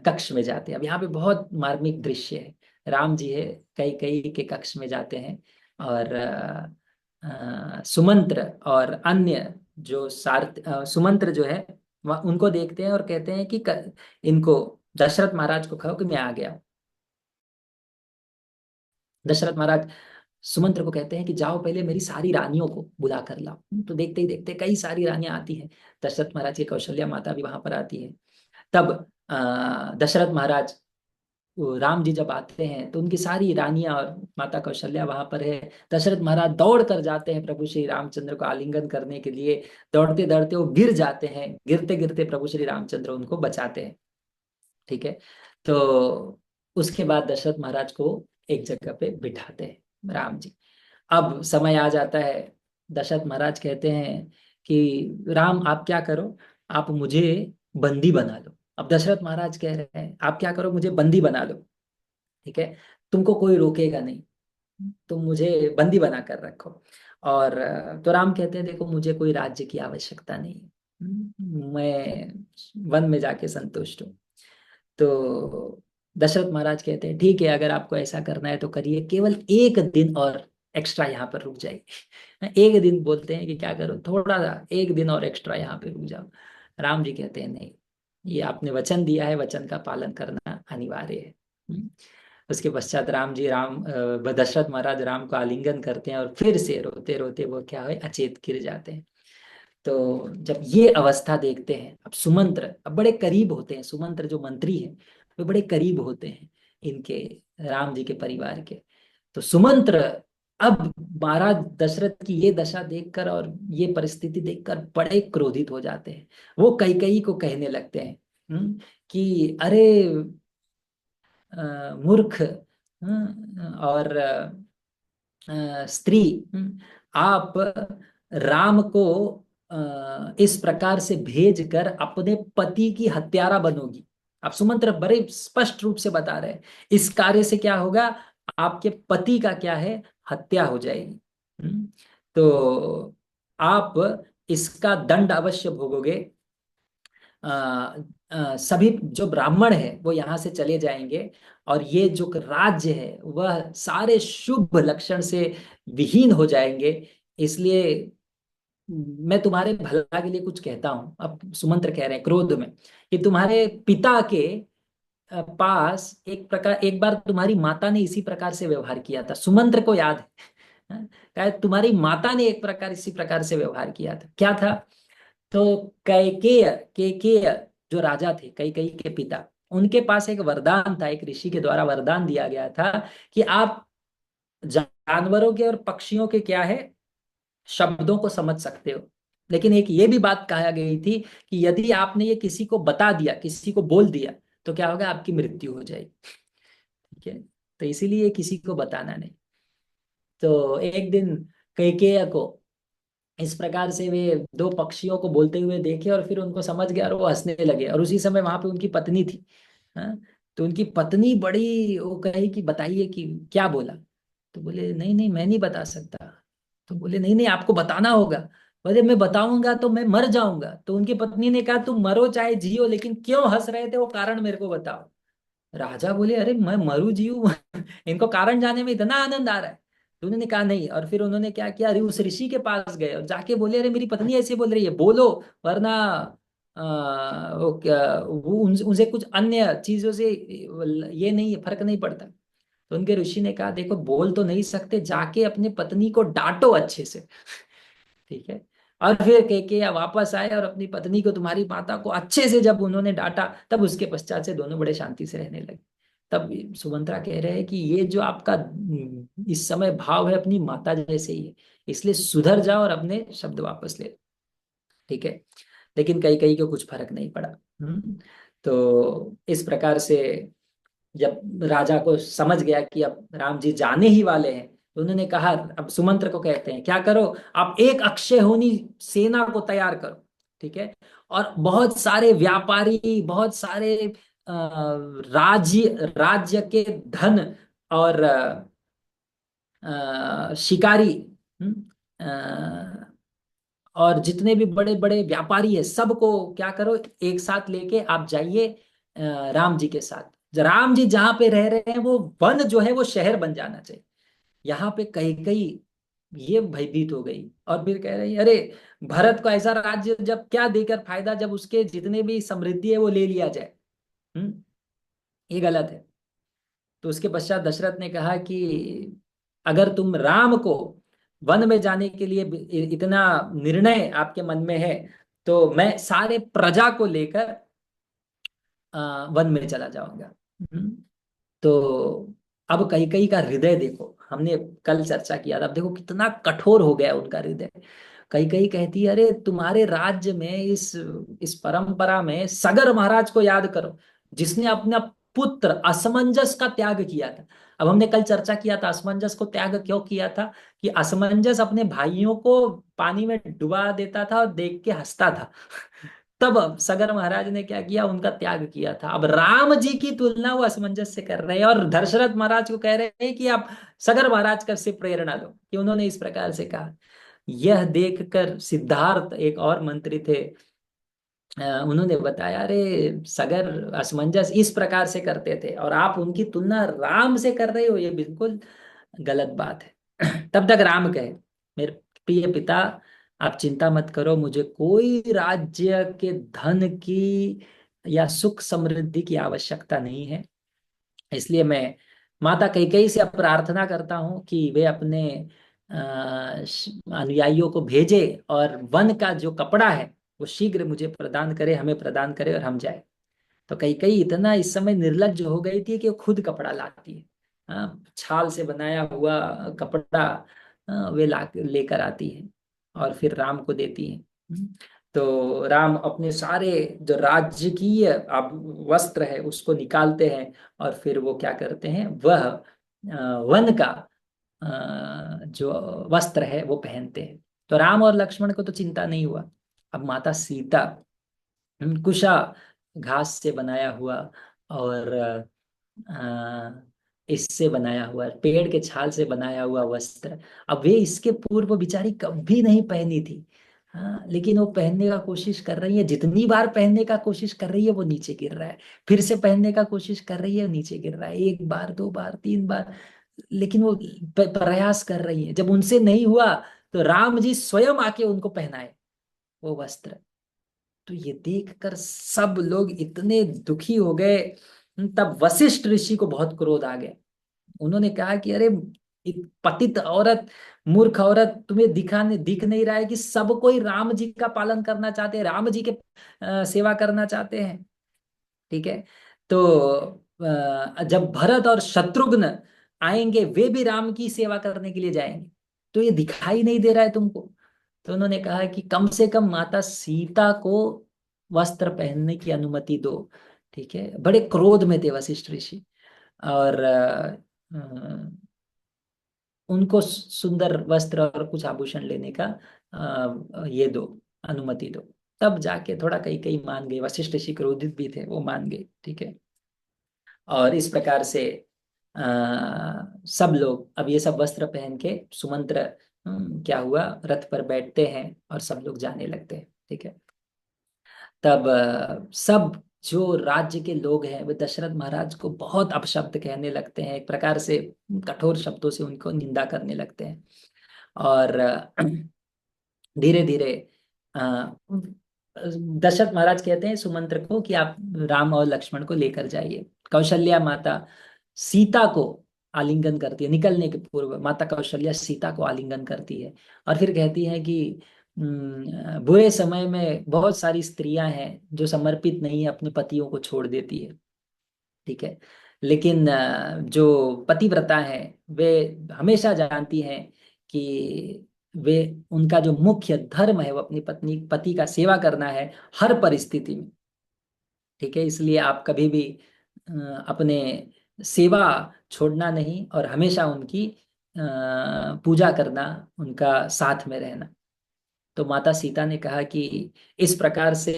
कक्ष में जाते हैं। अब यहाँ पे बहुत मार्मिक दृश्य है। राम जी है, कई कई के कक्ष में जाते हैं। और सुमंत्र और अन्य जो सुमंत्र जो है, उनको देखते हैं और कहते हैं कि इनको दशरथ महाराज को कहो कि मैं आ गया। दशरथ महाराज सुमंत्र को कहते हैं कि जाओ पहले मेरी सारी रानियों को बुला कर लाओ। तो देखते ही देखते कई सारी रानियां आती हैं। दशरथ महाराज की कौशल्या माता भी वहां पर आती है। तब दशरथ महाराज, वो राम जी जब आते हैं तो उनकी सारी रानियां और माता कौशल्या वहां पर है। दशरथ महाराज दौड़ कर जाते हैं प्रभु श्री रामचंद्र को आलिंगन करने के लिए। दौड़ते दौड़ते वो गिर जाते हैं, गिरते गिरते प्रभु श्री रामचंद्र उनको बचाते हैं। ठीक है। तो उसके बाद दशरथ महाराज को एक जगह पे बिठाते हैं राम जी। अब समय आ जाता है, दशरथ महाराज कहते हैं कि राम आप क्या करो, आप मुझे बंदी बना लो। अब दशरथ महाराज कह रहे हैं आप क्या करो, मुझे बंदी बना लो। ठीक है, तुमको कोई रोकेगा नहीं, तुम मुझे बंदी बना कर रखो। और तो राम कहते हैं देखो मुझे कोई राज्य की आवश्यकता नहीं है, मैं वन में जाके संतुष्ट हूँ। तो दशरथ महाराज कहते हैं ठीक है, अगर आपको ऐसा करना है तो करिए, केवल एक दिन और एक्स्ट्रा यहाँ पर रुक जाइए। एक दिन बोलते हैं कि क्या करो, थोड़ा सा एक दिन और एक्स्ट्रा यहाँ पे रुक जाओ। राम जी कहते हैं नहीं, ये आपने वचन दिया है, वचन का पालन करना अनिवार्य है। उसके पश्चात दशरथ महाराज राम को आलिंगन करते हैं और फिर से रोते रोते वो क्या है, अचेत गिर जाते हैं। तो जब ये अवस्था देखते हैं, अब सुमंत्र अब बड़े करीब होते हैं, सुमंत्र जो मंत्री हैं वे बड़े करीब होते हैं इनके, राम जी के परिवार के। तो सुमंत्र अब महाराज दशरथ की ये दशा देखकर और ये परिस्थिति देखकर बड़े क्रोधित हो जाते हैं। वो कैकेयी को कहने लगते हैं, कि अरे मूर्ख, और स्त्री, आप राम को इस प्रकार से भेज कर अपने पति की हत्यारा बनोगी। आप सुमंत्र बड़े स्पष्ट रूप से बता रहे हैं, इस कार्य से क्या होगा, आपके पति का क्या है, हत्या हो जाएगी। तो आप इसका दंड अवश्य भोगोगे। अ, सभी जो ब्राह्मण है वो यहाँ से चले जाएंगे, और ये जो राज्य है वह सारे शुभ लक्षण से विहीन हो जाएंगे। इसलिए मैं तुम्हारे भला के लिए कुछ कहता हूं। अब सुमंत्र कह रहे हैं क्रोध में, कि तुम्हारे पिता के पास एक बार तुम्हारी माता ने इसी प्रकार से व्यवहार किया था, सुमंत्र को याद है। कहा तुम्हारी माता ने एक प्रकार इसी प्रकार से व्यवहार किया था, क्या था। तो कैकेय केकेय जो राजा थे, कैकेयी के पिता, उनके पास एक वरदान था, एक ऋषि के द्वारा वरदान दिया गया था कि आप जानवरों के और पक्षियों के क्या है, शब्दों को समझ सकते हो। लेकिन एक ये भी बात कहा गई थी कि यदि आपने ये किसी को बता दिया, किसी को बोल दिया, तो क्या होगा, आपकी मृत्यु हो जाएगी। ठीक है, तो इसीलिए किसी को बताना नहीं। तो एक दिन कैकेय को इस प्रकार से वे दो पक्षियों को बोलते हुए देखे, और फिर उनको समझ गया और वो हंसने लगे। और उसी समय वहां पे उनकी पत्नी थी। हाँ, तो उनकी पत्नी बड़ी वो कही कि बताइए कि क्या बोला। तो बोले नहीं नहीं, मैं नहीं बता सकता। तो बोले नहीं नहीं, आपको बताना होगा। बोले मैं बताऊंगा तो मैं मर जाऊंगा। तो उनकी पत्नी ने कहा तुम मरो चाहे जियो, लेकिन क्यों हंस रहे थे वो कारण मेरे को बताओ। राजा बोले अरे मैं मरू जीऊँ इनको कारण जानने में इतना आनंद आ रहा है। तो उन्होंने कहा नहीं। और फिर उन्होंने क्या किया, अरे उस ऋषि के पास गए और जाके बोले अरे मेरी पत्नी ऐसे बोल रही है, बोलो, वरना वो क्या, वो उनसे कुछ अन्य चीजों से ये नहीं, फर्क नहीं पड़ता। तो उनके ऋषि ने कहा देखो बोल तो नहीं सकते, जाके अपनी पत्नी को डांटो अच्छे से। ठीक है। और फिर केकेया वापस आए और अपनी पत्नी को, तुम्हारी माता को अच्छे से जब उन्होंने डांटा, तब उसके पश्चात से दोनों बड़े शांति से रहने लगे। तब सुमंत्रा कह रहे हैं कि ये जो आपका इस समय भाव है अपनी माता जैसे ही है, इसलिए सुधर जाओ और अपने शब्द वापस ले लो। ठीक है। लेकिन कई कई को कुछ फर्क नहीं पड़ा। तो इस प्रकार से जब राजा को समझ गया कि अब राम जी जाने ही वाले हैं, तो उन्होंने कहा, अब सुमंत्र को कहते हैं क्या करो, आप एक अक्षय होनी सेना को तैयार करो। ठीक है। और बहुत सारे व्यापारी, बहुत सारे राज्य राज्य के धन और शिकारी, हम्म, अ, और जितने भी बड़े बड़े व्यापारी है सबको क्या करो, एक साथ लेके आप जाइए राम जी के साथ। राम जी जहां पे रह रहे हैं वो वन जो है वो शहर बन जाना चाहिए। यहाँ पे कहीं कहीं ये भयभीत हो गई, और फिर कह रही अरे भरत को ऐसा राज्य जब क्या देकर फायदा, जब उसके जितने भी समृद्धि है वो ले लिया जाए। हम्म ये गलत है। तो उसके पश्चात दशरथ ने कहा कि अगर तुम राम को वन में जाने के लिए इतना निर्णय आपके मन में है, तो मैं सारे प्रजा को लेकर वन में चला जाऊंगा। तो अब कई का हृदय देखो, हमने कल चर्चा किया था, अब देखो कितना कठोर हो गया उनका हृदय। कई कहती है अरे तुम्हारे राज्य में, इस परंपरा में सगर महाराज को याद करो, जिसने अपना पुत्र असमंजस का त्याग किया था। अब हमने कल चर्चा किया था असमंजस को त्याग क्यों किया था, कि असमंजस अपने भाइयों को पानी में डुबा देता था और देख के हंसता था। तब सगर महाराज ने क्या किया, उनका त्याग किया था। अब राम जी की तुलना वो असमंजस से कर रहे हैं, और दशरथ महाराज को कह रहे हैं कि आप सगर महाराज का से प्रेरणा लो कि उन्होंने इस प्रकार से कहा। यह देखकर सिद्धार्थ एक और मंत्री थे, उन्होंने बताया अरे सगर असमंजस इस प्रकार से करते थे, और आप उनकी तुलना राम से कर रहे हो, ये बिल्कुल गलत बात है। तब तक राम कहे मेरे प्रिय पिता, आप चिंता मत करो, मुझे कोई राज्य के धन की या सुख समृद्धि की आवश्यकता नहीं है। इसलिए मैं माता कैकेयी से अब प्रार्थना करता हूँ कि वे अपने अनुयायियों को भेजे, और वन का जो कपड़ा है वो शीघ्र मुझे प्रदान करे, हमें प्रदान करे, और हम जाए। तो कैकेयी इतना इस समय निर्लज्ज हो गई थी कि वो खुद कपड़ा लाती है। छाल से बनाया हुआ कपड़ा वे ला लेकर आती है और फिर राम को देती है। तो राम अपने सारे जो राजकीय वस्त्र है उसको निकालते हैं और फिर वो क्या करते हैं, वह वन का जो वस्त्र है वो पहनते हैं। तो राम और लक्ष्मण को तो चिंता नहीं हुआ। अब माता सीता कुशा घास से बनाया हुआ और इससे बनाया हुआ, पेड़ के छाल से बनाया हुआ वस्त्र, अब वे इसके पूर्व बेचारी कभी नहीं पहनी थी। हाँ, लेकिन वो पहनने का कोशिश कर रही है, जितनी बार पहनने का कोशिश कर रही है वो नीचे गिर रहा है, फिर से पहनने का कोशिश कर रही है नीचे गिर रहा है, एक बार, दो बार, तीन बार, लेकिन वो प्रयास कर रही है। जब उनसे नहीं हुआ तो राम जी स्वयं आके उनको पहनाए वो वस्त्र। तो ये देखकर सब लोग इतने दुखी हो गए। तब वशिष्ठ ऋषि को बहुत क्रोध आ गया। उन्होंने कहा कि अरे पतित औरत, मूर्ख औरत, तुम्हें दिख नहीं रहा है कि सब कोई राम जी का पालन करना चाहते हैं, राम जी के सेवा करना चाहते हैं। ठीक है। तो जब भरत और शत्रुघ्न आएंगे वे भी राम की सेवा करने के लिए जाएंगे, तो ये दिखाई नहीं दे रहा है तुमको। तो उन्होंने कहा कि कम से कम माता सीता को वस्त्र पहनने की अनुमति दो। ठीक है, बड़े क्रोध में थे वशिष्ठ ऋषि। और उनको सुंदर वस्त्र और कुछ आभूषण लेने का ये दो, अनुमति दो। तब जाके थोड़ा कई कई मान गए, वशिष्ठ ऋषि क्रोधित भी थे, वो मान गए। ठीक है। और इस प्रकार से आ, सब लोग अब ये सब वस्त्र पहन के सुमंत्र क्या हुआ, रथ पर बैठते हैं और सब लोग जाने लगते हैं। ठीक है। तब सब जो राज्य के लोग हैं वे दशरथ महाराज को बहुत अपशब्द कहने लगते हैं, एक प्रकार से कठोर शब्दों से उनको निंदा करने लगते हैं। और धीरे धीरे दशरथ महाराज कहते हैं सुमंत्र को कि आप राम और लक्ष्मण को लेकर जाइए। कौशल्या माता सीता को आलिंगन करती है, निकलने के पूर्व माता कौशल्या सीता को आलिंगन करती है और फिर कहती है कि बुरे समय में बहुत सारी स्त्रियां हैं जो समर्पित नहीं है, अपने पतियों को छोड़ देती है। ठीक है। लेकिन जो पतिव्रता है वे हमेशा जानती हैं कि वे, उनका जो मुख्य धर्म है वो अपनी पत्नी पति का सेवा करना है हर परिस्थिति में। ठीक है। इसलिए आप कभी भी अपने सेवा छोड़ना नहीं और हमेशा उनकी पूजा करना, उनका साथ में रहना। तो माता सीता ने कहा कि इस प्रकार से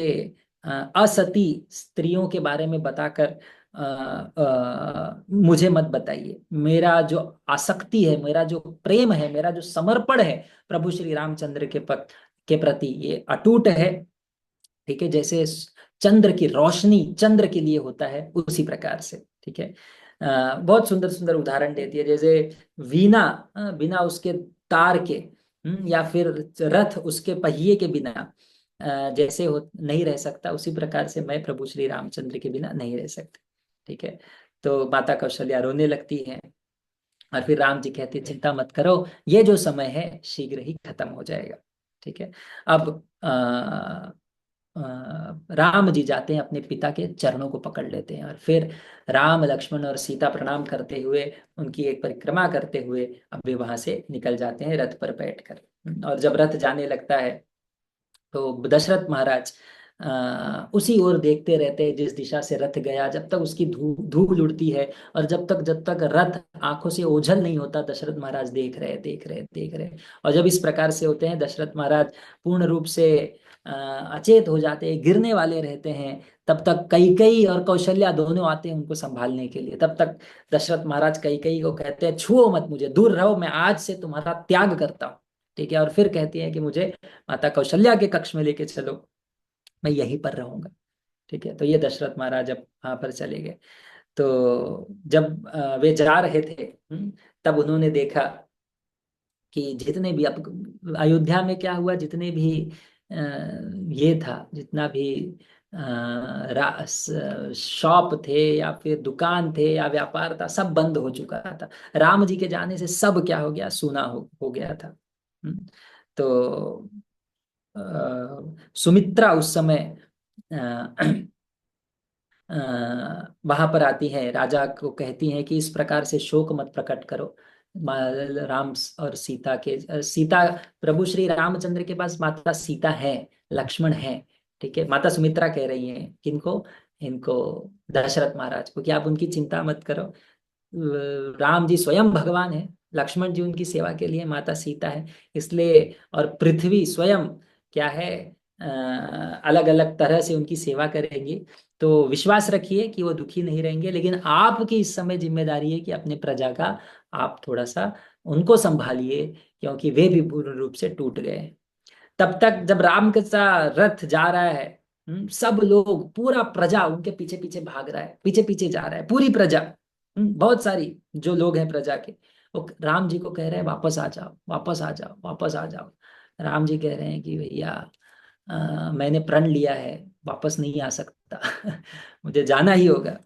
असती स्त्रियों के बारे में बताकर मुझे मत बताइए। मेरा जो आसक्ति है, मेरा जो प्रेम है, मेरा जो समर्पण है प्रभु श्री रामचंद्र के प्रति, ये अटूट है। ठीक है। जैसे चंद्र की रोशनी चंद्र के लिए होता है उसी प्रकार से। ठीक है। बहुत सुंदर सुंदर उदाहरण देती है, जैसे वीणा बिना उसके तार के, या फिर रथ उसके पहिए के बिना जैसे हो नहीं रह सकता, उसी प्रकार से मैं प्रभु श्री रामचंद्र के बिना नहीं रह सकती। ठीक है। तो माता कौशल्या रोने लगती है और फिर राम जी कहते चिंता मत करो, ये जो समय है शीघ्र ही खत्म हो जाएगा। ठीक है। अब राम जी जाते हैं, अपने पिता के चरणों को पकड़ लेते हैं और फिर राम लक्ष्मण और सीता प्रणाम करते हुए, उनकी एक परिक्रमा करते हुए अब वे वहां से निकल जाते हैं रथ पर बैठकर। और जब रथ जाने लगता है तो दशरथ महाराज उसी ओर देखते रहते हैं जिस दिशा से रथ गया, जब तक उसकी धूल उड़ती है और जब तक रथ आंखों से ओझल नहीं होता, दशरथ महाराज देख रहे देख रहे देख रहे। और जब इस प्रकार से होते हैं, दशरथ महाराज पूर्ण रूप से अचेत हो जाते हैं, गिरने वाले रहते हैं, तब तक कैकेयी और कौशल्या दोनों आते हैं उनको संभालने के लिए। तब तक दशरथ महाराज कैकेयी को कहते हैं छुओ मत मुझे, दूर रहो, मैं आज से तुम्हारा त्याग करता हूँ। ठीक है। और फिर कहती है कि मुझे माता कौशल्या के कक्ष में लेके चलो, मैं यहीं पर रहूंगा। ठीक है। तो ये दशरथ महाराज अब वहां पर चले गए। तो जब वे जा रहे थे, तब उन्होंने देखा कि जितने भी, अब अयोध्या में क्या हुआ, जितने भी ये था, जितना भी शॉप थे या फिर दुकान थे या व्यापार था, सब बंद हो चुका था। राम जी के जाने से सब क्या हो गया, सूना हो गया था। तो सुमित्रा उस समय वहां पर आती हैं, राजा को कहती हैं कि इस प्रकार से शोक मत प्रकट करो। राम और सीता के सीता प्रभु श्री रामचंद्र के पास माता सीता है, लक्ष्मण है। ठीक है, माता सुमित्रा कह रही हैं किनको, इनको दशरथ महाराज को, कि आप उनकी चिंता मत करो। राम जी स्वयं भगवान है, लक्ष्मण जी उनकी सेवा के लिए, माता सीता है। इसलिए और पृथ्वी स्वयं क्या है, अलग अलग तरह से उनकी सेवा करेंगी। तो विश्वास रखिए कि वो दुखी नहीं रहेंगे। लेकिन आपकी इस समय जिम्मेदारी है कि अपने प्रजा का आप थोड़ा सा उनको संभालिए, क्योंकि वे भी पूर्ण रूप से टूट गए हैं। तब तक जब राम के साथ रथ जा रहा है, सब लोग, पूरा प्रजा उनके पीछे पीछे भाग रहा है, पीछे पीछे जा रहा है पूरी प्रजा। बहुत सारी जो लोग हैं प्रजा के, वो राम जी को कह रहे हैं वापस आ जाओ, वापस आ जाओ, वापस आ जाओ। राम जी कह रहे हैं कि भैया, मैंने प्रण लिया है, वापस नहीं आ सकता। मुझे जाना ही होगा।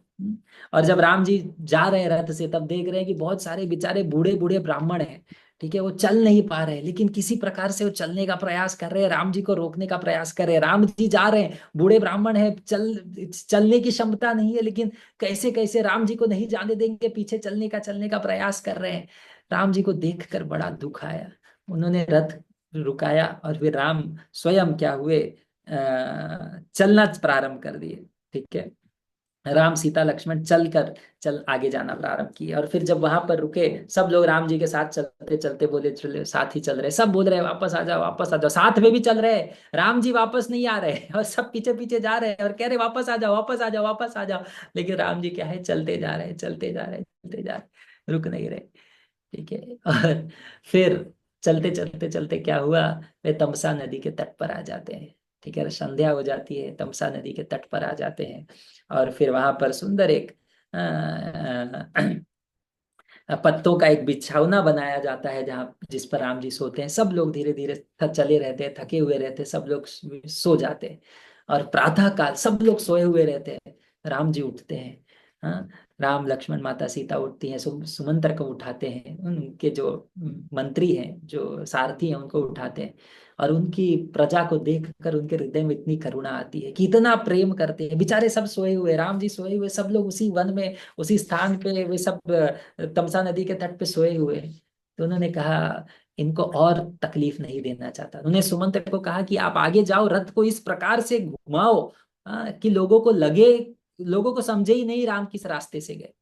और जब राम जी जा रहे हैं रथ से, तब देख रहे हैं कि बहुत सारे बेचारे बूढ़े बूढ़े ब्राह्मण हैं। ठीक है, वो चल नहीं पा रहे, लेकिन किसी प्रकार से वो चलने का प्रयास कर रहे हैं, राम जी को रोकने का प्रयास कर रहे हैं। राम जी जा रहे हैं, बूढ़े ब्राह्मण हैं, चलने की क्षमता नहीं है, लेकिन कैसे कैसे राम जी को नहीं जाने देंगे, पीछे चलने का प्रयास कर रहे हैं। राम जी को देखकर बड़ा दुख आया। उन्होंने रथ रुकाया और फिर राम स्वयं क्या हुए, चलना प्रारंभ कर दिए। ठीक है, राम सीता लक्ष्मण चल आगे जाना प्रारंभ किए। और फिर जब वहां पर रुके, सब लोग राम जी के साथ चलते चलते बोले, चले साथ ही चल रहे, सब बोल रहे हैं वापस आ जाओ, वापस आ जाओ, साथ में भी चल रहे हैं। राम जी वापस नहीं आ रहे और सब पीछे पीछे जा रहे हैं और कह रहे वापस आ जाओ, वापस आ जाओ, वापस आ जाओ। लेकिन राम जी क्या है, चलते जा रहे हैं, चलते जा रहे हैं, चलते जा रहे हैं, रुक नहीं रहे। ठीक है, और फिर चलते चलते चलते क्या हुआ, वे तमसा नदी के तट पर आ जाते हैं। ठीक है, संध्या हो जाती है, तमसा नदी के तट पर आ जाते हैं। और फिर वहां पर सुंदर एक पत्तों का एक बिछौना बनाया जाता है, जहाँ जिस पर राम जी सोते हैं। सब लोग धीरे धीरे चले रहते हैं, थके हुए रहते हैं, सब लोग सो जाते हैं। और प्रातः काल सब लोग सोए हुए रहते हैं, राम जी उठते हैं। हाँ, राम लक्ष्मण माता सीता उठती हैं, सुमंत्र को उठाते हैं, उनके जो मंत्री हैं, जो सारथी हैं, उनको उठाते हैं। और उनकी प्रजा को देखकर उनके हृदय में इतनी करुणा आती है कि इतना प्रेम करते हैं। बेचारे सब सोए हुए, राम जी सोए हुए, सब लोग उसी वन में, उसी स्थान पे वे सब तमसा नदी के तट पे सोए हुए हैं। तो उन्होंने कहा इनको और तकलीफ नहीं देना चाहता। उन्होंने सुमंत को कहा कि आप आगे जाओ, रथ को इस प्रकार से घुमाओ कि लोगों को लगे, लोगों को समझे ही नहीं राम किस रास्ते से गए।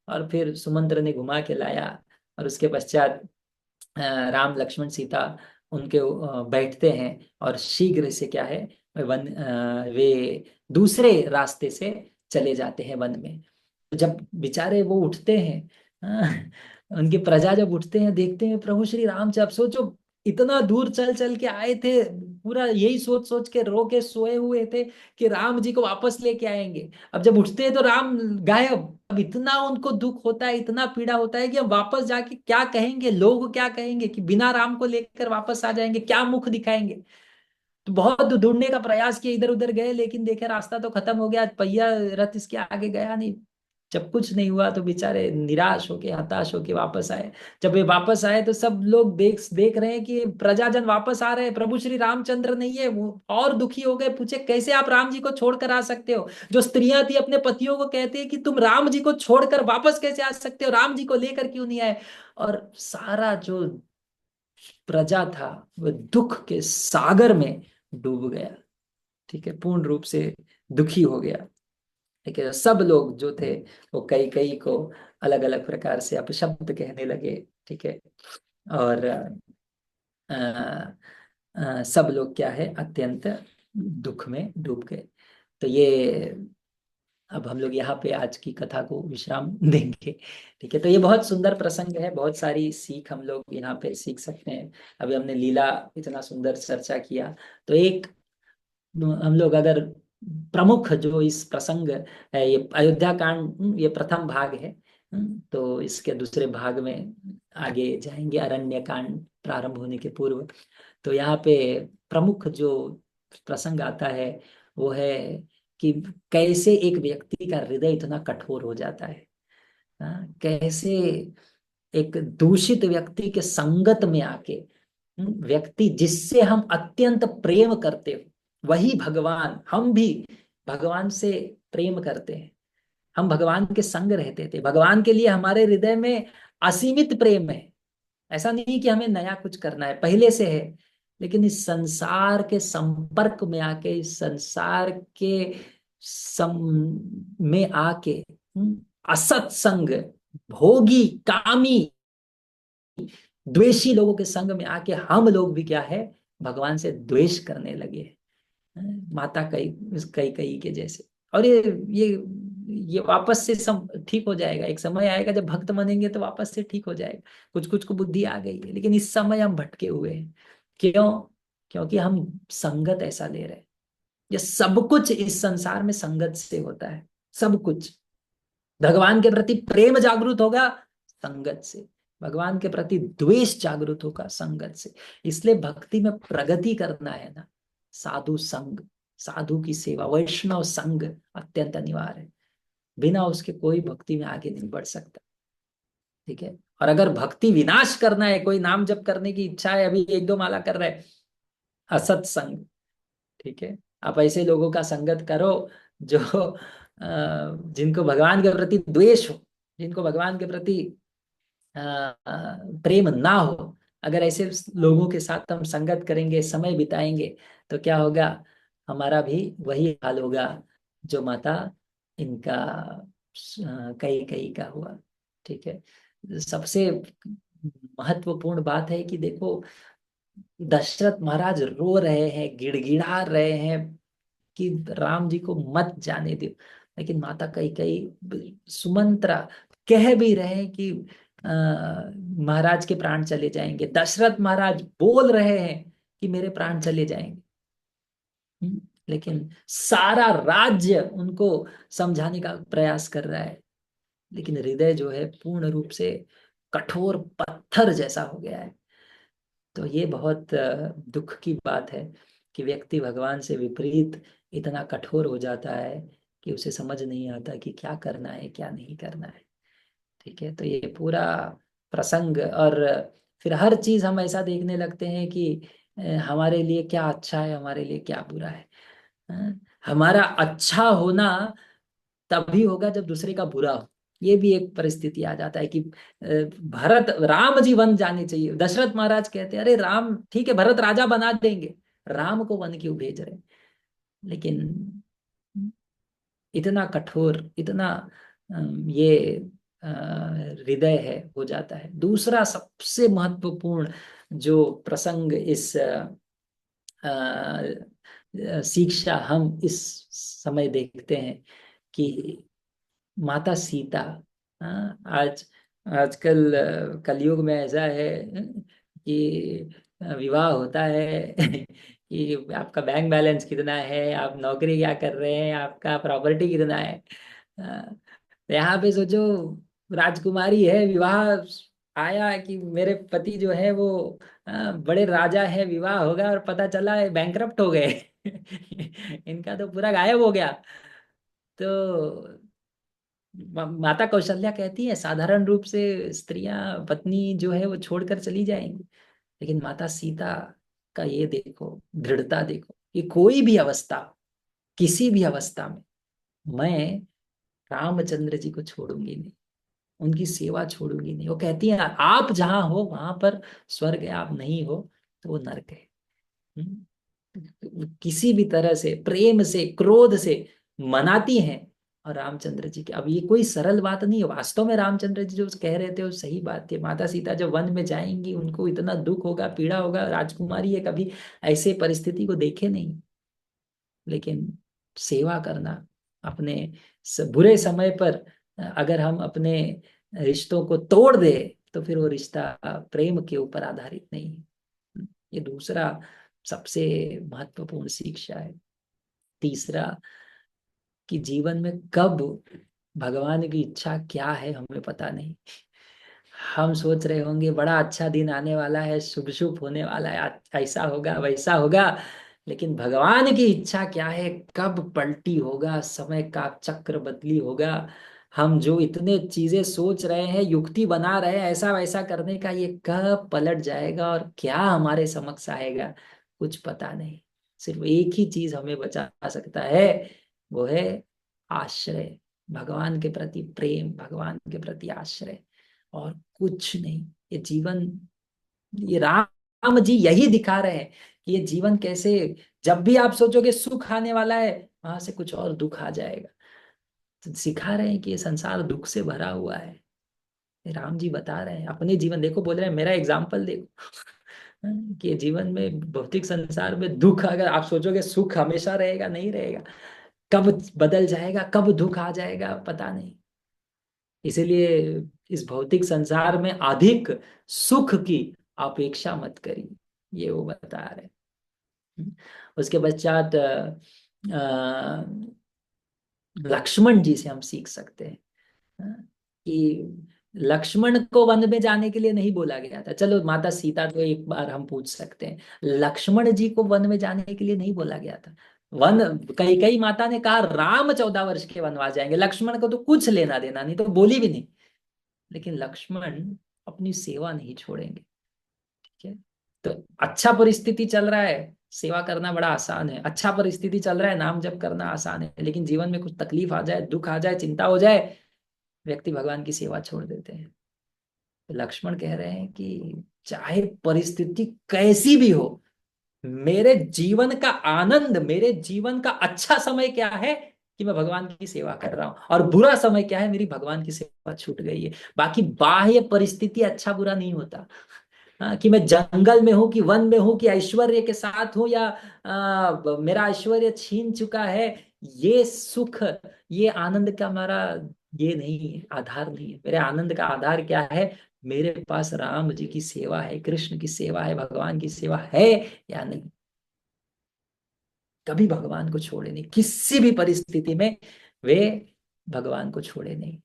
और फिर सुमंत्र ने घुमा के लाया। और उसके पश्चात राम लक्ष्मण सीता उनके बैठते हैं, और शीघ्र से क्या है, वे दूसरे रास्ते से चले जाते हैं वन में। जब बेचारे वो उठते हैं, उनकी प्रजा जब उठते हैं, देखते हैं प्रभु श्री राम, जब सोचो इतना दूर चल चल के आए थे, पूरा यही सोच सोच के रो के सोए हुए थे कि राम जी को वापस लेके आएंगे। अब जब उठते हैं तो राम गायब। अब इतना उनको दुख होता है, इतना पीड़ा होता है कि अब वापस जाके क्या कहेंगे, लोग क्या कहेंगे कि बिना राम को लेकर वापस आ जाएंगे, क्या मुख दिखाएंगे। तो बहुत ढूंढने का प्रयास किया, इधर उधर गए, लेकिन देखे रास्ता तो खत्म हो गया, पहिया रथ इसके आगे गया नहीं। जब कुछ नहीं हुआ तो बेचारे निराश होके, हताश होके वापस आए। जब वे वापस आए तो सब लोग देख देख रहे हैं कि प्रजाजन वापस आ रहे हैं, प्रभु श्री रामचंद्र नहीं है। वो और दुखी हो गए, पूछे कैसे आप राम जी को छोड़कर आ सकते हो। जो स्त्रियां थी अपने पतियों को कहती है कि तुम राम जी को छोड़कर वापस कैसे आ सकते हो, राम जी को लेकर क्यों नहीं आए। और सारा जो प्रजा था वह दुख के सागर में डूब गया। ठीक है, पूर्ण रूप से दुखी हो गया। ठीक है, सब लोग जो थे वो कई कई को अलग अलग प्रकार से अपशब्द कहने लगे। ठीक है, और सब लोग क्या है, अत्यंत दुख में डूब गए। तो ये, अब हम लोग यहाँ पे आज की कथा को विश्राम देंगे। ठीक है, तो ये बहुत सुंदर प्रसंग है, बहुत सारी सीख हम लोग यहाँ पे सीख सकते हैं। अभी हमने लीला इतना सुंदर चर्चा किया। तो एक, हम लोग अगर प्रमुख जो इस प्रसंग है, ये अयोध्या कांड, ये प्रथम भाग है। तो इसके दूसरे भाग में आगे जाएंगे, अरण्य कांड प्रारंभ होने के पूर्व। तो यहाँ पे प्रमुख जो प्रसंग आता है वो है कि कैसे एक व्यक्ति का हृदय इतना कठोर हो जाता है। कैसे एक दूषित व्यक्ति के संगत में आके, व्यक्ति जिससे हम अत्यंत प्रेम करते हो, वही भगवान, हम भी भगवान से प्रेम करते हैं, हम भगवान के संग रहते थे, भगवान के लिए हमारे हृदय में असीमित प्रेम है। ऐसा नहीं कि हमें नया कुछ करना है, पहले से है। लेकिन इस संसार के संपर्क में आके, इस संसार के सम में आके, असत संग, भोगी, कामी, द्वेषी लोगों के संग में आके हम लोग भी क्या है, भगवान से द्वेष करने लगे हैं। माता कई कई कई के जैसे। और ये ये वापस से ठीक हो जाएगा, एक समय आएगा जब भक्त बनेंगे तो वापस से ठीक हो जाएगा। कुछ कुछ को बुद्धि आ गई है, लेकिन इस समय हम भटके हुए हैं। क्यों? क्योंकि हम संगत ऐसा ले रहे हैं। ये सब कुछ इस संसार में संगत से होता है, सब कुछ। भगवान के प्रति प्रेम जागृत होगा संगत से, भगवान के प्रति द्वेष जागृत होगा संगत से। इसलिए भक्ति में प्रगति करना है ना, साधु संग, साधु की सेवा, वैष्णव संग अत्यंत अनिवार्य है। बिना उसके कोई भक्ति में आगे नहीं बढ़ सकता। ठीक है। और अगर भक्ति विनाश करना है, कोई नाम जप करने की इच्छा है, अभी एक दो माला कर रहे हैं, असत संग। ठीक है। आप ऐसे लोगों का संगत करो जो जिनको भगवान के प्रति द्वेष हो, जिनको भगवान के प्रति प्रेम ना हो। अगर ऐसे लोगों के साथ हम संगत करेंगे, समय बिताएंगे, तो क्या होगा, हमारा भी वही हाल होगा जो माता इनका कई कई का हुआ। ठीक है। सबसे महत्वपूर्ण बात है कि देखो, दशरथ महाराज रो रहे हैं, गिड़गिड़ा रहे हैं कि राम जी को मत जाने दो। लेकिन माता कई कई सुमंत्रा कह भी रहे हैं कि महाराज के प्राण चले जाएंगे। दशरथ महाराज बोल रहे हैं कि मेरे प्राण चले जाएंगे। लेकिन सारा राज्य उनको समझाने का प्रयास कर रहा है, लेकिन हृदय जो है पूर्ण रूप से कठोर पत्थर जैसा हो गया है। तो ये बहुत दुख की बात है कि व्यक्ति भगवान से विपरीत इतना कठोर हो जाता है कि उसे समझ नहीं आता कि क्या करना है क्या नहीं करना है। ठीक है। तो ये पूरा प्रसंग, और फिर हर चीज हम ऐसा देखने लगते हैं कि हमारे लिए क्या अच्छा है, हमारे लिए क्या बुरा है। अ, हमारा अच्छा होना तभी होगा जब दूसरे का बुरा हो। ये भी एक परिस्थिति आ जाता है कि भरत, राम जी वन जाने चाहिए, दशरथ महाराज कहते हैं अरे राम ठीक है, भरत राजा बना देंगे, राम को वन क्यों भेज रहे हैं? लेकिन इतना कठोर, इतना ये हृदय है, हो जाता है। दूसरा सबसे महत्वपूर्ण जो प्रसंग इस शिक्षा हम इस समय देखते हैं कि माता सीता, आज आजकल कलयुग में ऐसा है कि विवाह होता है कि आपका बैंक बैलेंस कितना है, आप नौकरी क्या कर रहे हैं, आपका प्रॉपर्टी कितना है। यहाँ पे सोचो, राजकुमारी है, विवाह आया कि मेरे पति जो है वो बड़े राजा है, विवाह होगा और पता चला है बैंकरप्ट हो गए इनका तो पूरा गायब हो गया। तो माता कौशल्या कहती है साधारण रूप से स्त्रियां, पत्नी जो है वो छोड़कर चली जाएंगी, लेकिन माता सीता का ये देखो, दृढ़ता देखो, कि कोई भी अवस्था, किसी भी अवस्था में मैं रामचंद्र जी को छोड़ूंगी नहीं, उनकी सेवा छोड़ूंगी नहीं। वो कहती है आप जहां हो वहां पर स्वर्ग है, आप नहीं हो तो वो नरक है। किसी भी तरह से, प्रेम से, क्रोध से मनाती हैं। और रामचंद्र जी के, अब ये कोई सरल बात नहीं है, वास्तव में रामचंद्र जी जो कह रहे थे वो सही बात थी। माता सीता जब वन में जाएंगी उनको इतना दुख होगा, पीड़ा होगा, राजकुमारी है, कभी ऐसे परिस्थिति को देखे नहीं। लेकिन सेवा करना, अपने बुरे समय पर अगर हम अपने रिश्तों को तोड़ दे तो फिर वो रिश्ता प्रेम के ऊपर आधारित नहीं है। ये दूसरा सबसे महत्वपूर्ण शिक्षा है। तीसरा, कि जीवन में कब भगवान की इच्छा क्या है हमें पता नहीं। हम सोच रहे होंगे बड़ा अच्छा दिन आने वाला है, शुभ शुभ होने वाला है, ऐसा होगा वैसा होगा। लेकिन भगवान की इच्छा क्या है, कब पलटी होगा, समय का चक्र बदली होगा। हम जो इतने चीजें सोच रहे हैं, युक्ति बना रहे हैं ऐसा वैसा करने का, ये कब पलट जाएगा और क्या हमारे समक्ष आएगा, कुछ पता नहीं। सिर्फ एक ही चीज हमें बचा सकता है, वो है आश्रय, भगवान के प्रति प्रेम, भगवान के प्रति आश्रय, और कुछ नहीं। ये जीवन, ये राम जी यही दिखा रहे हैं कि ये जीवन कैसे, जब भी आप सोचोगे सुख आने वाला है, वहां से कुछ और दुख आ जाएगा। तो सिखा रहे हैं कि ये संसार दुख से भरा हुआ है। ये राम जी बता रहे हैं, अपने जीवन देखो, बोल रहे हैं मेरा एग्जाम्पल देखो। कि ये जीवन में, भौतिक संसार में दुख, अगर आप सोचोगे सुख हमेशा रहेगा, नहीं रहेगा, कब बदल जाएगा, कब दुख आ जाएगा पता नहीं। इसीलिए इस भौतिक संसार में अधिक सुख की अपेक्षा मत करिए, ये वो बता रहे हैं। उसके पश्चात लक्ष्मण जी से हम सीख सकते हैं, कि लक्ष्मण को वन में जाने के लिए नहीं बोला गया था। चलो माता सीता तो एक बार हम पूछ सकते हैं, लक्ष्मण जी को वन में जाने के लिए नहीं बोला गया था। वन, कई कई माता ने कहा राम 14 वर्ष के वनवास जाएंगे, लक्ष्मण को तो कुछ लेना देना नहीं, तो बोली भी नहीं। लेकिन लक्ष्मण अपनी सेवा नहीं छोड़ेंगे। ठीक है, तो अच्छा परिस्थिति चल रहा है, सेवा करना बड़ा आसान है। अच्छा परिस्थिति चल रहा है, नाम जप करना आसान है। लेकिन जीवन में कुछ तकलीफ आ जाए, दुख आ जाए, चिंता हो जाए, व्यक्ति भगवान की सेवा छोड़ देते हैं। तो लक्ष्मण कह रहे हैं कि चाहे परिस्थिति कैसी भी हो, मेरे जीवन का आनंद, मेरे जीवन का अच्छा समय क्या है कि मैं भगवान की सेवा कर रहा हूं, और बुरा समय क्या है, मेरी भगवान की सेवा छूट गई है। बाकी बाह्य परिस्थिति अच्छा बुरा नहीं होता। हाँ, कि मैं जंगल में हूं कि वन में हूं, कि ऐश्वर्य के साथ हूं या मेरा ऐश्वर्य छीन चुका है, ये सुख, ये आनंद का हमारा, ये नहीं है, आधार नहीं है। मेरे आनंद का आधार क्या है? मेरे पास राम जी की सेवा है, कृष्ण की सेवा है, भगवान की सेवा है या नहीं। कभी भगवान को छोड़े नहीं, किसी भी परिस्थिति में वे भगवान को छोड़े नहीं।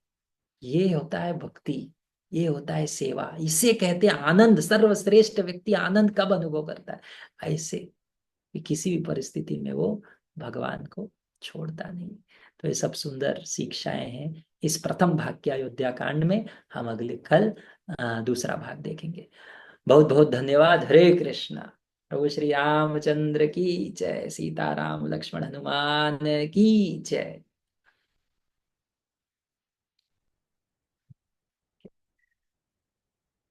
ये होता है भक्ति, ये होता है सेवा, इसे कहते हैं आनंद। सर्वश्रेष्ठ व्यक्ति आनंद कब अनुभव करता है? ऐसे कि किसी भी परिस्थिति में वो भगवान को छोड़ता नहीं। तो ये सब सुंदर शिक्षाएं हैं इस प्रथम भाग के अयोध्या कांड में। हम अगले कल दूसरा भाग देखेंगे। बहुत बहुत धन्यवाद। हरे कृष्णा। प्रभु श्री रामचंद्र की जय। सीताराम लक्ष्मण हनुमान की जय।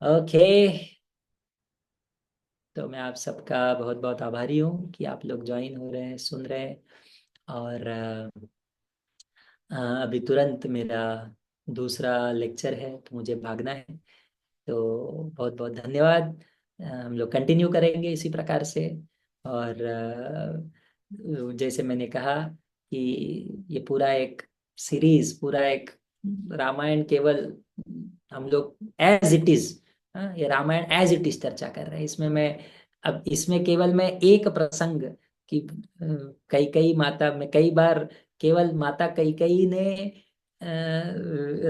ओके, तो मैं आप सबका बहुत बहुत आभारी हूँ कि आप लोग ज्वाइन हो रहे हैं, सुन रहे हैं। और अभी तुरंत मेरा दूसरा लेक्चर है, तो मुझे भागना है। तो बहुत बहुत धन्यवाद। हम लोग कंटिन्यू करेंगे इसी प्रकार से। और जैसे मैंने कहा कि ये पूरा एक सीरीज, पूरा एक रामायण, केवल हम लोग एज इट इज, ये रामायण एज इट इज चर्चा कर रहे हैं। इसमें मैं, अब इसमें केवल मैं एक प्रसंग की, कई कई माता में कई बार, केवल माता कैकेयी ने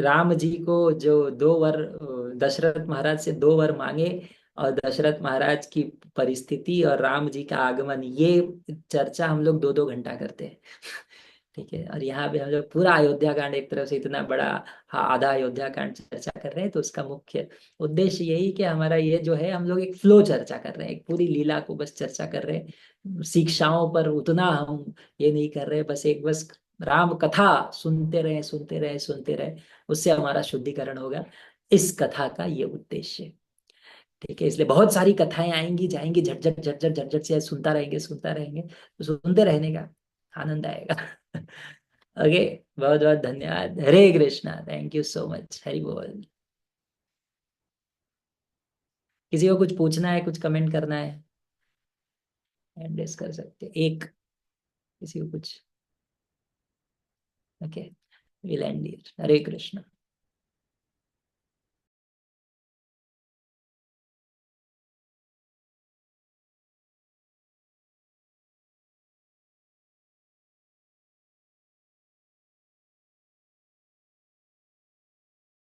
राम जी को जो 2 वर, दशरथ महाराज से 2 वर मांगे, और दशरथ महाराज की परिस्थिति और राम जी का आगमन, ये चर्चा हम लोग 2-2 घंटा करते हैं। ठीक है, और यहाँ पे हम लोग पूरा अयोध्या कांड, एक तरफ से इतना बड़ा, हाँ, आधा अयोध्या कांड चर्चा कर रहे हैं। तो उसका मुख्य उद्देश्य यही कि हमारा ये जो है, हम लोग एक फ्लो चर्चा कर रहे हैं, एक पूरी लीला को बस चर्चा कर रहे हैं। शिक्षाओं पर उतना हम ये नहीं कर रहे, बस एक, बस राम कथा सुनते रहे, सुनते रहे, सुनते रहे, उससे हमारा शुद्धिकरण होगा। इस कथा का ये उद्देश्य है। ठीक है, इसलिए बहुत सारी कथाएं आएंगी जाएंगी, झटझट झटझट झटझट से सुनता रहेंगे, सुनता रहेंगे, तो सुनते रहने का आनंद आएगा। ओके, बहुत बहुत धन्यवाद। Hare Krishna, thank you so much. Hari बोल। किसी को कुछ पूछना है, कुछ कमेंट करना है, एड्रेस कर सकते हैं। एक, किसी को कुछ, okay, will and here. Hare Krishna.